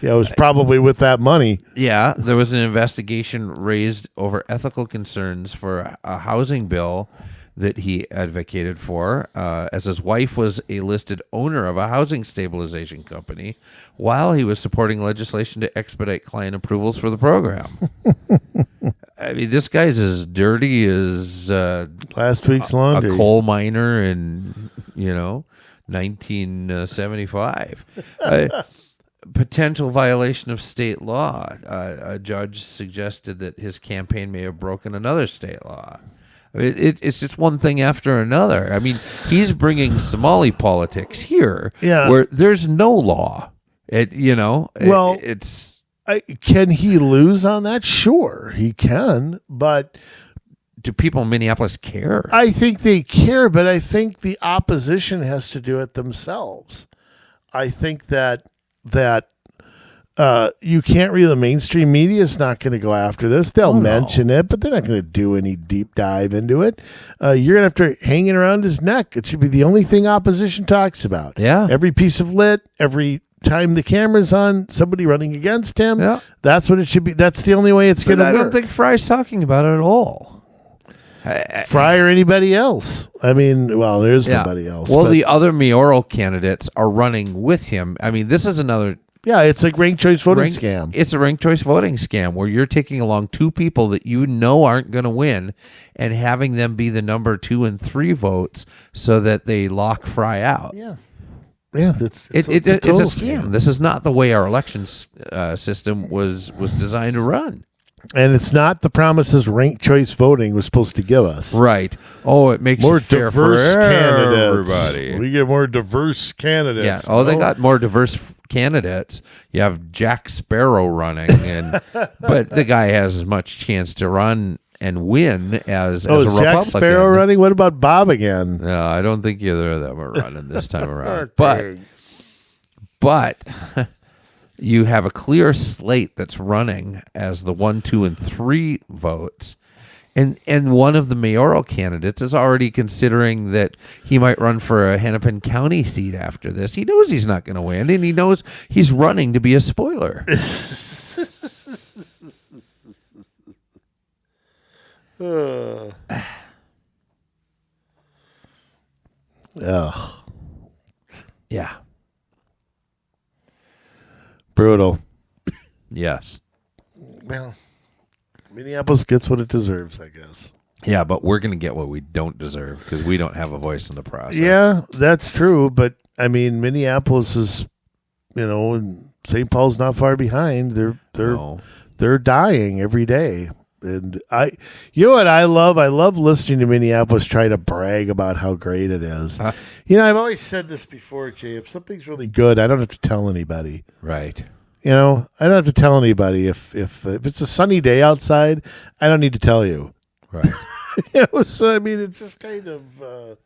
Yeah, it was probably with that money. Yeah, there was an investigation raised over ethical concerns for a housing bill that he advocated for, as his wife was a listed owner of a housing stabilization company, while he was supporting legislation to expedite client approvals for the program. This guy's as dirty as last week's laundry. A coal miner in 1975. Potential violation of state law. A judge suggested that his campaign may have broken another state law. It's just one thing after another. He's bringing Somali politics here, where there's no law. Can he lose on that? Sure, he can. But do people in Minneapolis care? I think they care, but I think the opposition has to do it themselves. I think that you can't really. The mainstream media is not going to go after this. They'll mention it, but they're not going to do any deep dive into it. You're going to have to hang it around his neck. It should be the only thing opposition talks about. Yeah. Every piece of lit, every time the camera's on, somebody running against him. Yeah. That's what it should be. That's the only way it's going to work. I don't think Fry's talking about it at all. Fry or anybody else. There's nobody else. Well, the other mayoral candidates are running with him. This is another... Yeah, it's like ranked choice voting scam. It's a ranked choice voting scam where you're taking along two people that aren't going to win and having them be the number 2 and 3 votes so that they lock Fry out. Yeah. Yeah, it's a it's a scam. This is not the way our elections system was designed to run. And it's not the promises ranked choice voting was supposed to give us. Right. Oh, it makes more it fair diverse for candidates. Everybody. We get more diverse candidates. Yeah. Oh, they got more diverse candidates. You have Jack Sparrow running, but the guy has as much chance to run and win as a Republican. Jack Sparrow running? What about Bob again? No, I don't think either of them are running this time around. But you have a clear slate that's running as the 1, 2, and 3 votes. And one of the mayoral candidates is already considering that he might run for a Hennepin County seat after this. He knows he's not going to win, and he knows he's running to be a spoiler. Yeah. Brutal. Yes. Well, Minneapolis gets what it deserves, I guess. Yeah, but we're going to get what we don't deserve because we don't have a voice in the process. Yeah, that's true. But, I mean, Minneapolis is, and St. Paul's not far behind. They're dying every day. And what I love? I love listening to Minneapolis try to brag about how great it is. I've always said this before, Jay. If something's really good, I don't have to tell anybody. Right. I don't have to tell anybody. If it's a sunny day outside, I don't need to tell you. Right. So I mean, it's just kind of,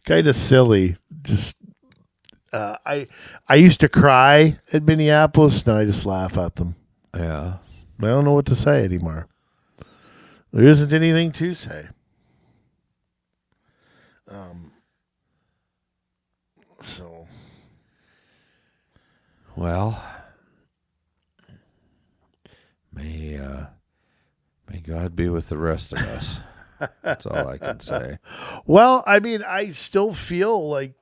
kind of silly. Just, I used to cry at Minneapolis. Now I just laugh at them. Yeah. I don't know what to say anymore. There isn't anything to say. Well, may God be with the rest of us. That's all I can say. Well, I mean, I still feel like,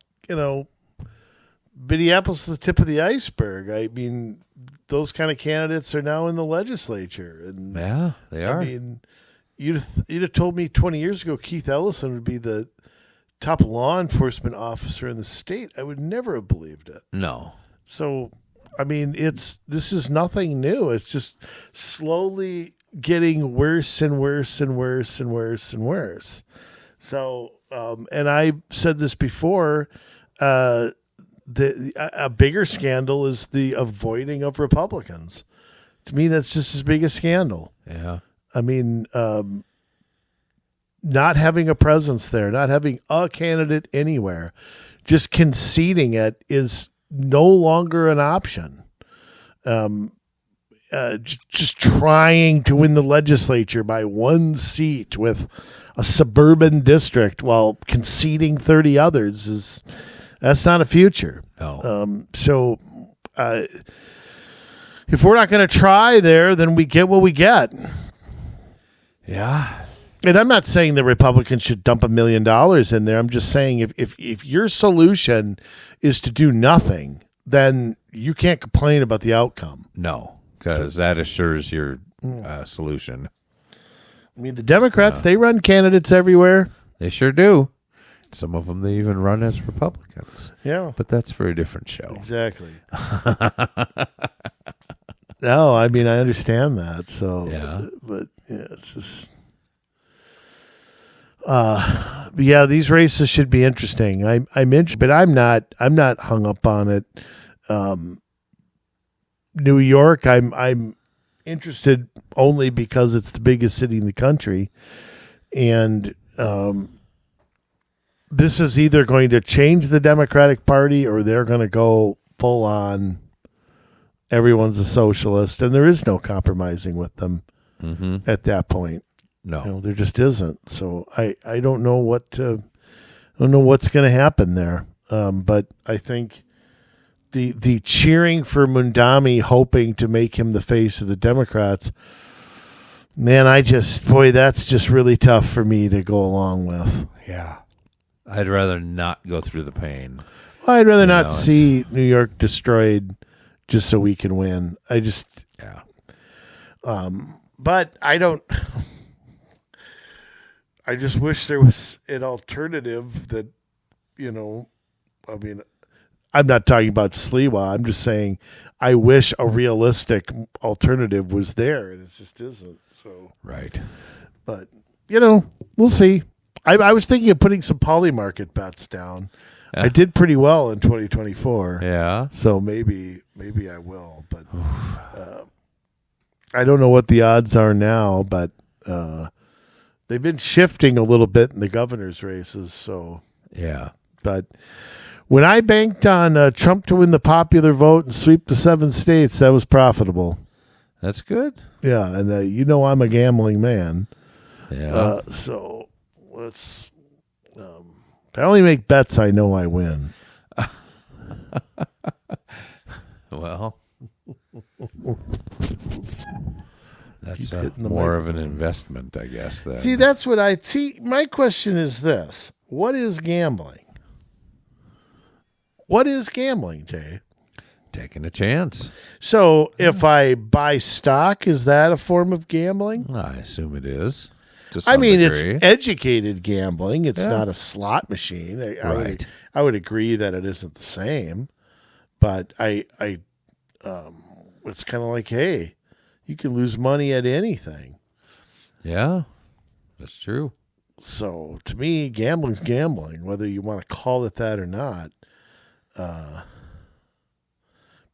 Minneapolis is the tip of the iceberg. I mean, those kind of candidates are now in the legislature. And yeah, they are. I mean, you'd have told me 20 years ago Keith Ellison would be the top law enforcement officer in the state. I would never have believed it. No. So, I mean, this is nothing new. It's just slowly getting worse and worse and worse and worse and worse. So, and I said this before, a bigger scandal is the avoiding of Republicans. To me, that's just as big a scandal. Yeah. I mean, not having a presence there, not having a candidate anywhere, just conceding it is no longer an option. Just trying to win the legislature by one seat with a suburban district while conceding 30 others that's not a future. No. So if we're not going to try there, then we get what we get. Yeah. And I'm not saying the Republicans should dump $1 million in there. I'm just saying if your solution is to do nothing, then you can't complain about the outcome. No, because that assures your solution. I mean, the Democrats, they run candidates everywhere. They sure do. Some of them, they even run as Republicans. Yeah. But that's for a different show. Exactly. No, I mean, I understand that. So, yeah. But yeah, it's just... yeah, these races should be interesting. I'm interested, but I'm not hung up on it. New York, I'm interested only because it's the biggest city in the country, and this is either going to change the Democratic Party or they're going to go full on. Everyone's a socialist, and there is no compromising with them at that point. No, there just isn't. So I don't know what's going to happen there. But I think the cheering for Mamdani, hoping to make him the face of the Democrats, man, that's just really tough for me to go along with. Yeah, I'd rather not go through the pain. Well, I'd rather not see New York destroyed just so we can win. Yeah. But I don't. I just wish there was an alternative that, I mean, I'm not talking about Sliwa. I'm just saying I wish a realistic alternative was there, and it just isn't. So right. But, we'll see. I was thinking of putting some poly-market bets down. I did pretty well in 2024. Yeah. So maybe I will. But I don't know what the odds are now, but they've been shifting a little bit in the governor's races. So yeah. But when I banked on Trump to win the popular vote and sweep the 7 states, that was profitable. That's good. Yeah, and I'm a gambling man. Yeah. So let's. If I only make bets, I know I win. Well, that's more of an investment, I guess. Then. See, that's what I see. My question is this: what is gambling? What is gambling, Jay? Taking a chance. So, if I buy stock, is that a form of gambling? I assume it is. I mean, it's educated gambling. It's not a slot machine. Right. I would agree that it isn't the same, but it's kind of like, hey, you can lose money at anything. Yeah, that's true. So to me, gambling's gambling, whether you want to call it that or not.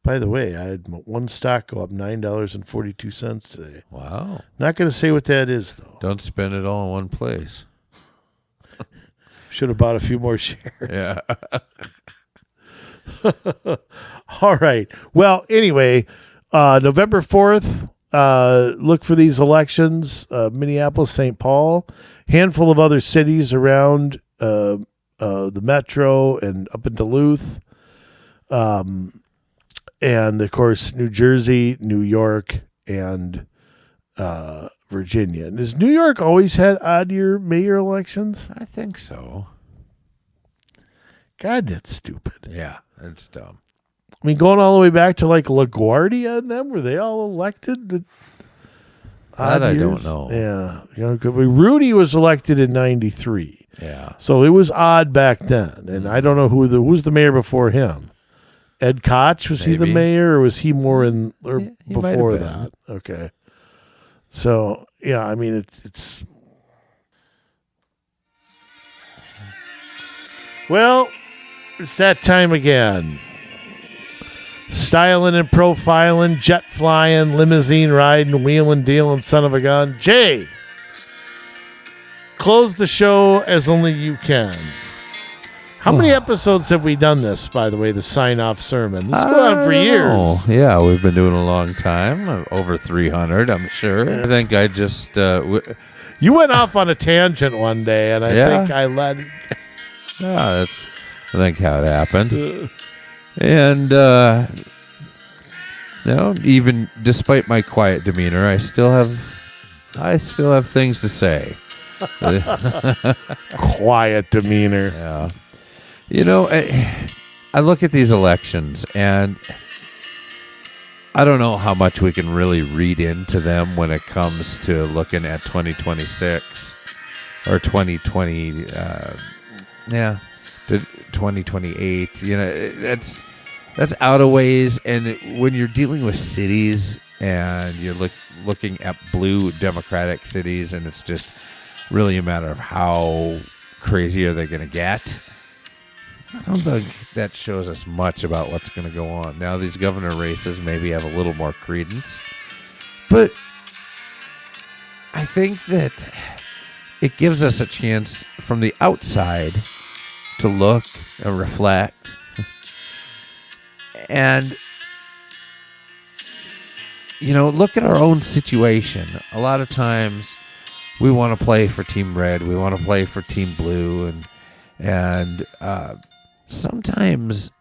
By the way, I had one stock go up $9.42 today. Wow. Not going to say what that is, though. Don't spend it all in one place. Should have bought a few more shares. Yeah. All right. Well, anyway, November 4th, look for these elections. Minneapolis, St. Paul, handful of other cities around the metro and up in Duluth. And, of course, New Jersey, New York, and Virginia. And has New York always had odd-year mayor elections? I think so. God, that's stupid. Yeah, that's dumb. I mean, going all the way back to, like, LaGuardia and them, were they all elected? That I don't know. Yeah. Rudy was elected in 93. Yeah. So it was odd back then. And I don't know who was the mayor before him. Ed Koch, was he the mayor, or was he more in before that? Okay. So, yeah, I mean, it's well, it's that time again. Styling and profiling, jet flying, limousine riding, wheeling, dealing, son of a gun. Jay, close the show as only you can. How many episodes have we done this, by the way, the sign-off sermon? This has gone on for years. Yeah, we've been doing a long time, over 300, I'm sure. I think I just... you went off on a tangent one day, and I think I let... that's, I think, how it happened. And, even despite my quiet demeanor, I still have things to say. Quiet demeanor. Yeah. I look at these elections, and I don't know how much we can really read into them when it comes to looking at 2026 or 2020. 2028. That's out of ways. And when you're dealing with cities and you're looking at blue Democratic cities, and it's just really a matter of how crazy are they going to get. I don't think that shows us much about what's going to go on. Now, these governor races maybe have a little more credence. But I think that it gives us a chance from the outside to look and reflect. And, look at our own situation. A lot of times we want to play for Team Red. We want to play for Team Blue. And sometimes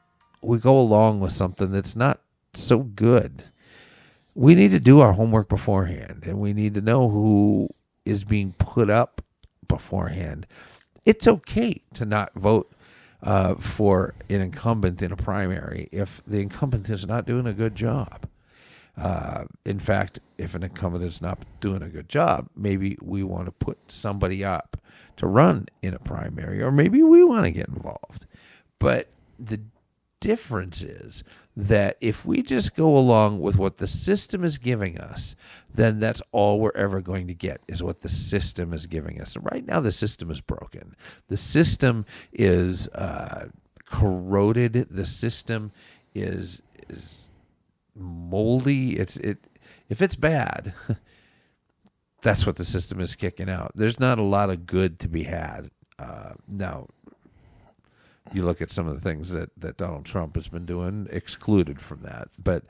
we go along with something that's not so good. We need to do our homework beforehand, and we need to know who is being put up beforehand. It's okay to not vote for an incumbent in a primary if the incumbent is not doing a good job. In fact, if an incumbent is not doing a good job, maybe we want to put somebody up to run in a primary, or maybe we want to get involved. But the difference is that if we just go along with what the system is giving us, then that's all we're ever going to get is what the system is giving us. Right now, the system is broken. The system is corroded. The system is moldy. If it's bad, that's what the system is kicking out. There's not a lot of good to be had. Now, you look at some of the things that Donald Trump has been doing, excluded from that. But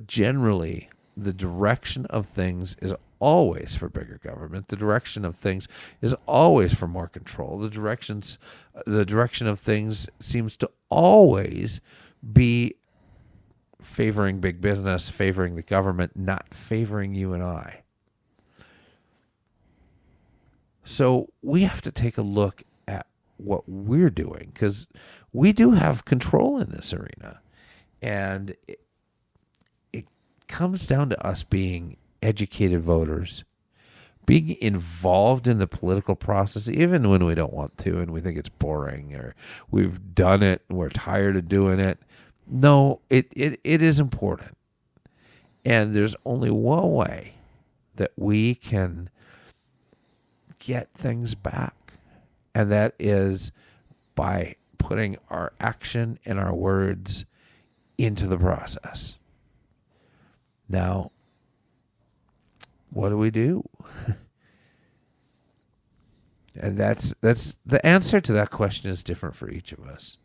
generally, the direction of things is always for bigger government. The direction of things is always for more control. The direction of things seems to always be favoring big business, favoring the government, not favoring you and I. So we have to take a look at what we're doing, because we do have control in this arena. And it comes down to us being educated voters, being involved in the political process, even when we don't want to and we think it's boring or we've done it and we're tired of doing it. No, it is important. And there's only one way that we can get things back, and that is by putting our action and our words into the process. Now, what do? And that's the answer to that question is different for each of us.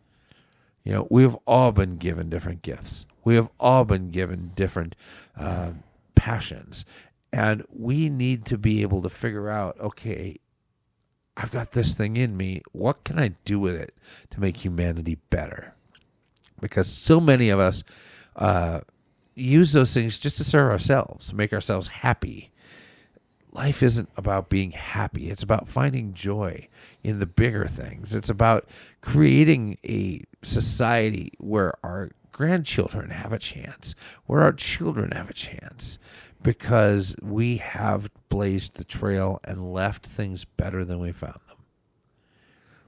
You know, we've all been given different gifts. We have all been given different passions. And we need to be able to figure out, okay, I've got this thing in me. What can I do with it to make humanity better? Because so many of us use those things just to serve ourselves, to make ourselves happy. Life isn't about being happy. It's about finding joy in the bigger things. It's about creating a society where our grandchildren have a chance, where our children have a chance, because we have blazed the trail and left things better than we found them.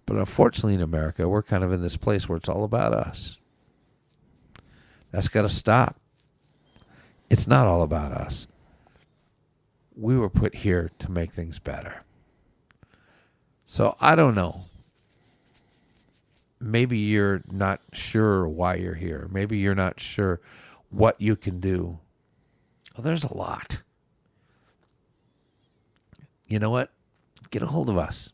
But unfortunately in America, we're kind of in this place where it's all about us. That's got to stop. It's not all about us. We were put here to make things better. So I don't know. Maybe you're not sure why you're here. Maybe you're not sure what you can do. Well, there's a lot. You know what? Get a hold of us.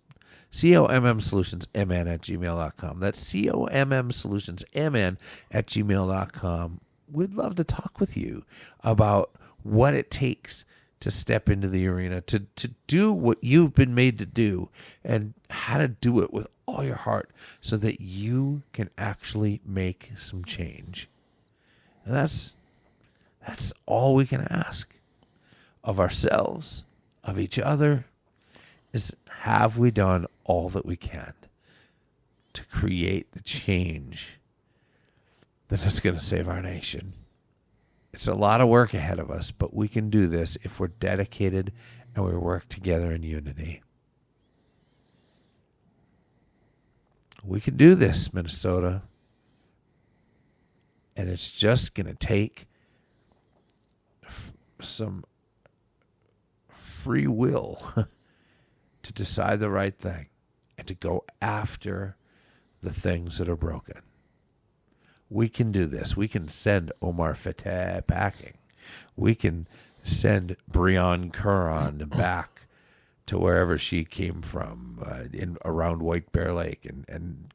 COMMsolutionsMN@gmail.com. That's COMMsolutionsMN@gmail.com. We'd love to talk with you about what it takes to step into the arena, to do what you've been made to do, and how to do it with all your heart so that you can actually make some change. And that's all we can ask of ourselves, of each other, is have we done all that we can to create the change that is going to save our nation? It's a lot of work ahead of us, but we can do this if we're dedicated and we work together in unity. We can do this, Minnesota. And it's just going to take some free will to decide the right thing and to go after the things that are broken. We can do this. We can send Omar Fateh packing. We can send Breon Curran back to wherever she came from around White Bear Lake and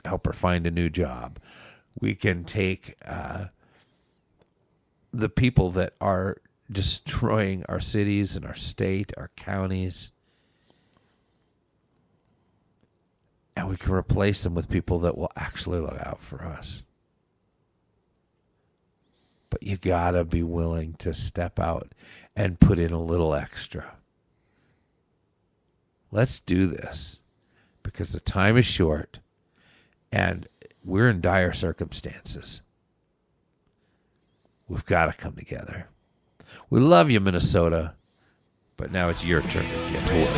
help her find a new job. We can take the people that are destroying our cities and our state, our counties, and we can replace them with people that will actually look out for us. But you gotta be willing to step out and put in a little extra. Let's do this because the time is short and we're in dire circumstances. We've got to come together. We love you, Minnesota, but now it's your turn to get to work.